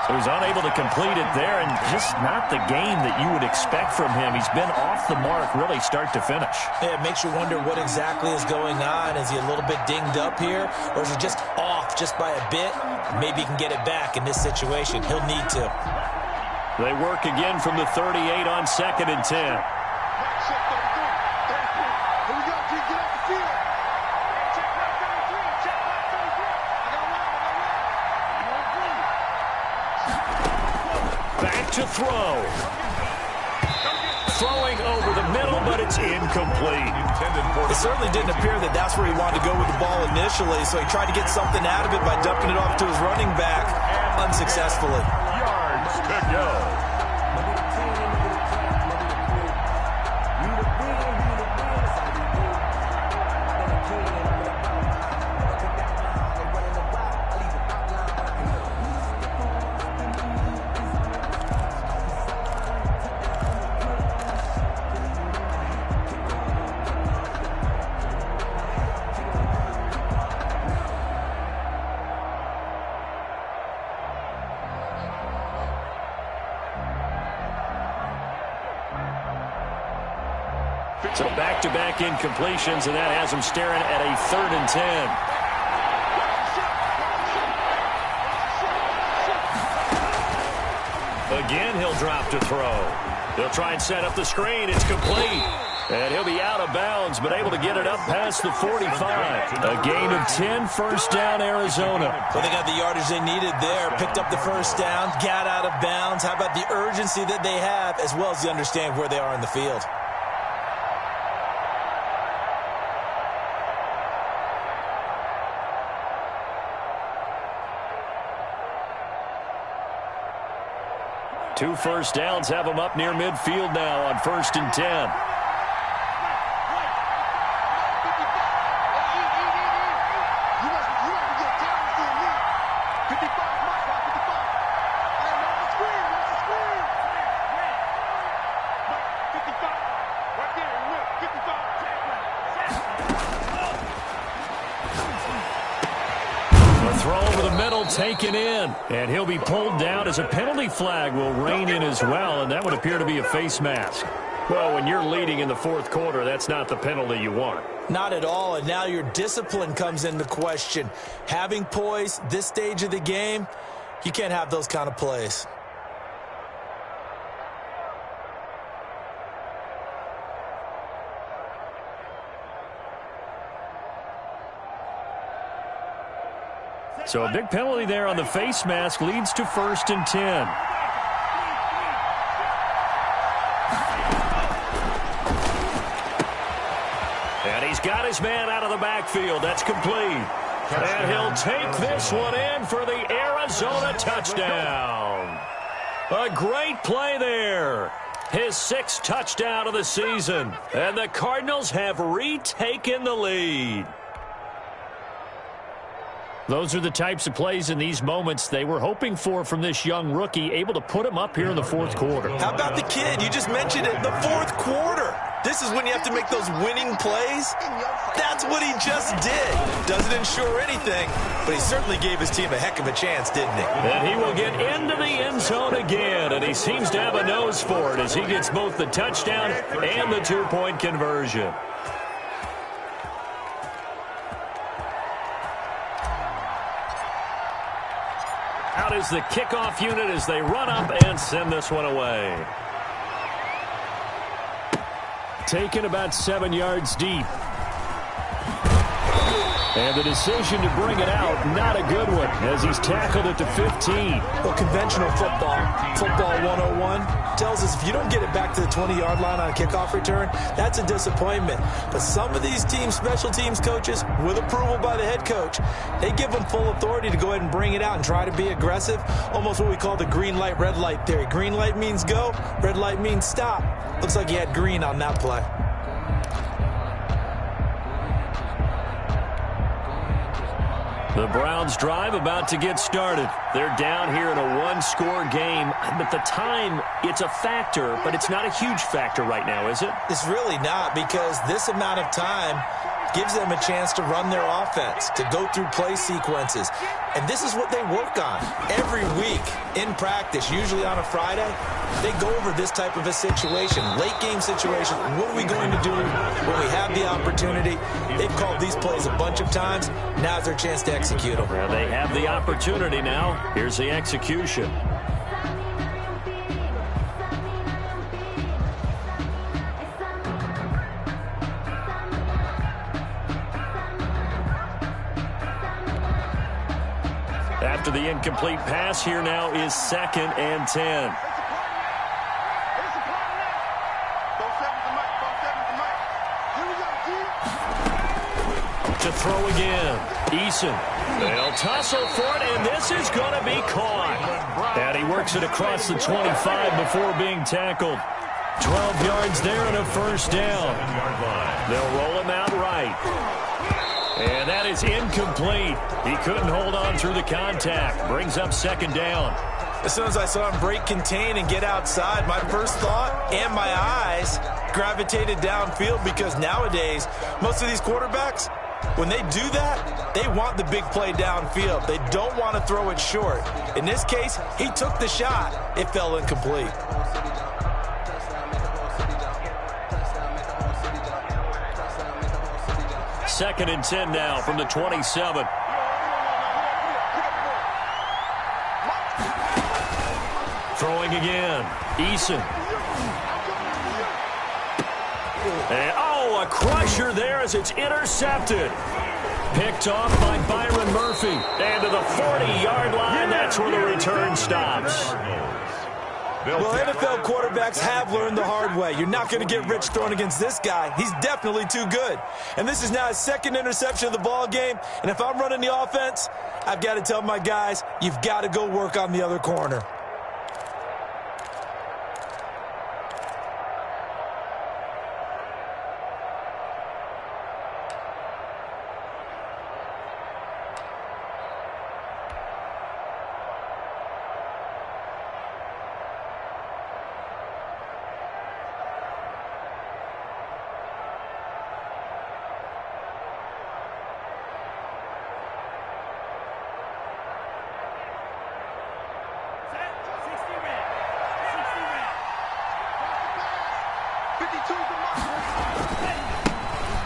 Speaker 1: So he's unable to complete it there, and just not the game that you would expect from him. He's been off the mark really start to finish.
Speaker 3: Yeah, it makes you wonder what exactly is going on. Is he a little bit dinged up here, or is he just off just by a bit? Maybe he can get it back in this situation. He'll need to.
Speaker 1: They work again from the 38 on 2nd and 10. Back to throw. Throwing over the middle, but it's incomplete.
Speaker 3: It certainly didn't appear that that's where he wanted to go with the ball initially, so he tried to get something out of it by dumping it off to his running back unsuccessfully.
Speaker 2: Yards to go.
Speaker 1: So back-to-back incompletions, and that has him staring at a 3rd and 10. Again, he'll drop to throw. They'll try and set up the screen. It's complete. And he'll be out of bounds, but able to get it up past the 45. A gain of 10, first down, Arizona.
Speaker 3: Well, they got the yardage they needed there. Picked up the first down, got out of bounds. How about the urgency that they have, as well as the understand where they are in the field?
Speaker 1: Two first downs have them up near midfield now on 1st and 10. Taken in, and he'll be pulled down as a penalty flag will rein in as well, and that would appear to be a face mask. Well, when you're leading in the 4th quarter, that's not the penalty you want.
Speaker 3: Not at all, and now your discipline comes into question. Having poise this stage of the game, you can't have those kind of plays.
Speaker 1: So a big penalty there on the face mask leads to 1st and 10. And he's got his man out of the backfield. That's complete. And he'll take this one in for the Arizona touchdown. A great play there. His 6th touchdown of the season. And the Cardinals have retaken the lead. Those are the types of plays in these moments they were hoping for from this young rookie, able to put him up here in the 4th quarter.
Speaker 3: How about the kid? You just mentioned it, the 4th quarter. This is when you have to make those winning plays. That's what he just did. Doesn't ensure anything, but he certainly gave his team a heck of a chance, didn't he?
Speaker 1: And he will get into the end zone again, and he seems to have a nose for it as he gets both the touchdown and the 2-point conversion. Out is the kickoff unit as they run up and send this one away. Taken about 7 yards deep.
Speaker 6: And the decision to bring it out, not a good one, as he's tackled at the 15.
Speaker 3: Well, conventional football 101, tells us if you don't get it back to the 20-yard line on a kickoff return, that's a disappointment. But some of these teams, special teams coaches, with approval by the head coach, they give them full authority to go ahead and bring it out and try to be aggressive, almost what we call the green light, red light theory. Green light means go, red light means stop. Looks like he had green on that play.
Speaker 1: The Browns drive about to get started. They're down here in a one-score game. But the time, it's a factor, but it's not a huge factor right now, is it?
Speaker 3: It's really not, because this amount of time gives them a chance to run their offense, to go through play sequences. And this is what they work on every week in practice, usually on a Friday. They go over this type of a situation, late game situation. What are we going to do when we have the opportunity? They've called these plays a bunch of times. Now's their chance to execute them.
Speaker 1: Well, they have the opportunity now. Here's the execution. After the incomplete pass, here now is 2nd and 10. To throw again. Eason. They'll tussle for it, and this is going to be caught. And he works it across the 25 before being tackled. 12 yards there and a first down. They'll roll him out right. And that is incomplete. He couldn't hold on through the contact. Brings up 2nd down.
Speaker 3: As soon as I saw him break contain and get outside, my first thought and my eyes gravitated downfield, because nowadays, most of these quarterbacks, when they do that, they want the big play downfield. They don't want to throw it short. In this case, he took the shot. It fell incomplete.
Speaker 1: Second and 10 now from the 27. Throwing again. Eason. And, a crusher there as it's intercepted. Picked off by Byron Murphy. And to the 40-yard line, that's where the return stops.
Speaker 3: Well, NFL quarterbacks have learned the hard way. You're not going to get rich throwing against this guy. He's definitely too good. And this is now his 2nd interception of the ball game. And if I'm running the offense, I've got to tell my guys, you've got to go work on the other corner.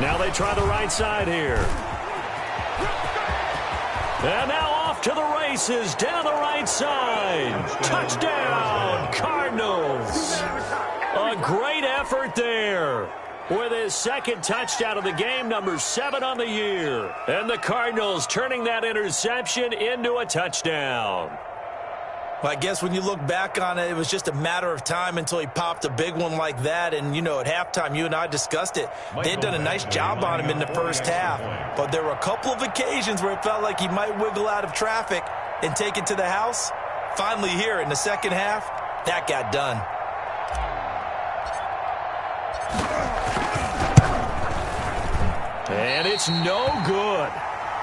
Speaker 1: Now they try the right side here. And now off to the races down the right side. Touchdown, Cardinals. A great effort there. With his 2nd touchdown of the game, number 7 on the year. And the Cardinals turning that interception into a touchdown.
Speaker 3: Well, I guess when you look back on it, it was just a matter of time until he popped a big one like that. And, you know, at halftime, you and I discussed it. They had done a nice job on him in the first half. But there were a couple of occasions where it felt like he might wiggle out of traffic and take it to the house. Finally here in the second half, that got done.
Speaker 1: And it's no good.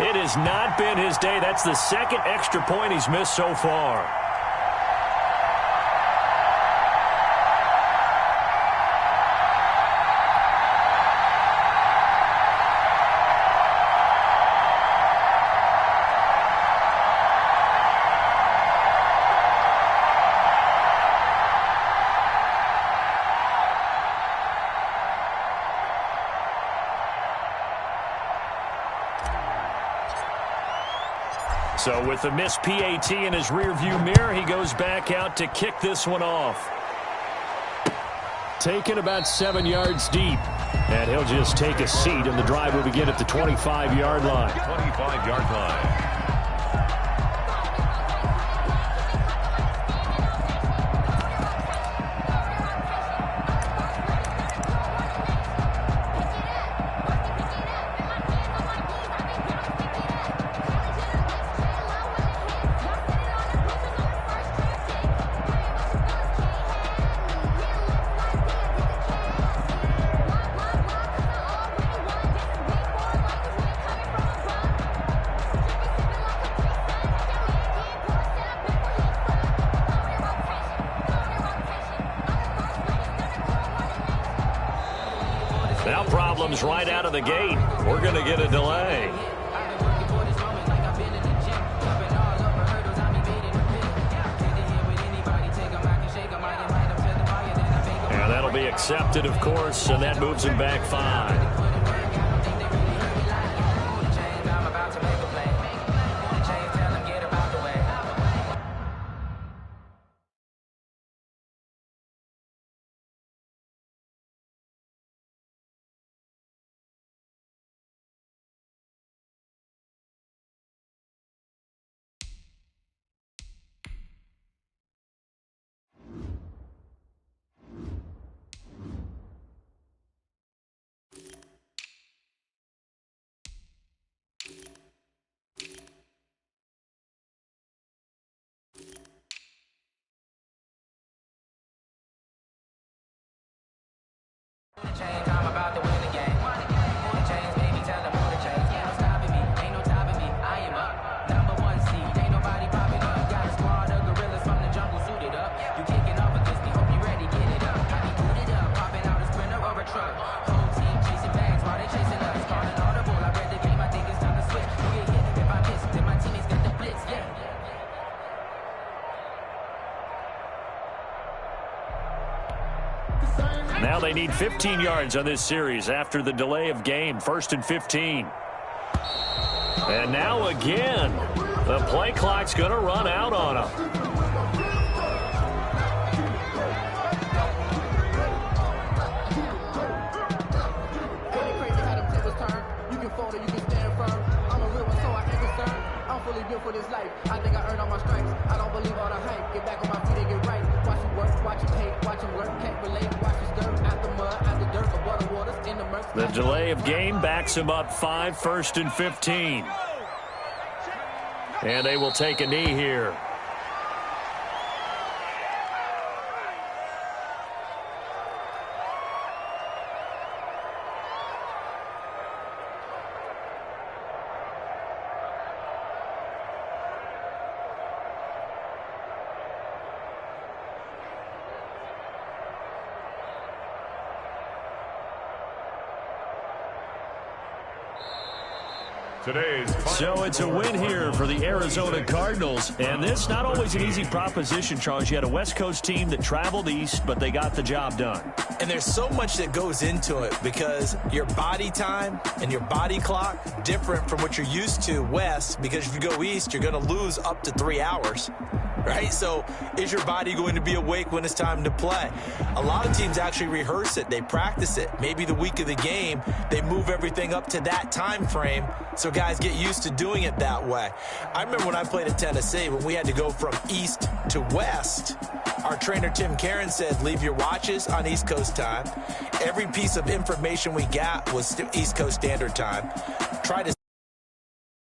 Speaker 1: It has not been his day. That's the 2nd extra point he's missed so far. So with the missed PAT in his rearview mirror, he goes back out to kick this one off.
Speaker 6: Taken about 7 yards deep. And he'll just take a seat, and the drive will begin at the 25-yard line.
Speaker 2: 25-yard line.
Speaker 1: Now problems right out of the gate. We're going to get a delay. And that'll be accepted, of course, and that moves him back 5. Now they need 15 yards on this series after the delay of game. 1st and 15. And now again, the play clock's going to run out on them.
Speaker 5: For this life, I think I earned all my stripes. I don't believe all the hype. Get back on my feet and get right. Watch him work, watch him hate, watch him work. Can't relate, watch him stir. Out the mud, out the dirt, above the waters, in the murk.
Speaker 1: The delay of game backs him up 5, 1st and 15. And they will take a knee here. So it's a win here for the Arizona Cardinals. And this not always an easy proposition, Charles. You had a West Coast team that traveled east, but they got the job done.
Speaker 3: And there's so much that goes into it because your body time and your body clock different from what you're used to west, because if you go east, you're going to lose up to 3 hours. Right? So is your body going to be awake when it's time to play? A lot of teams actually rehearse it. They practice it. Maybe the week of the game, they move everything up to that time frame so guys get used to doing it that way. I remember when I played at Tennessee, when we had to go from east to west, our trainer Tim Karen said, leave your watches on East Coast time. Every piece of information we got was East Coast Standard Time. Try to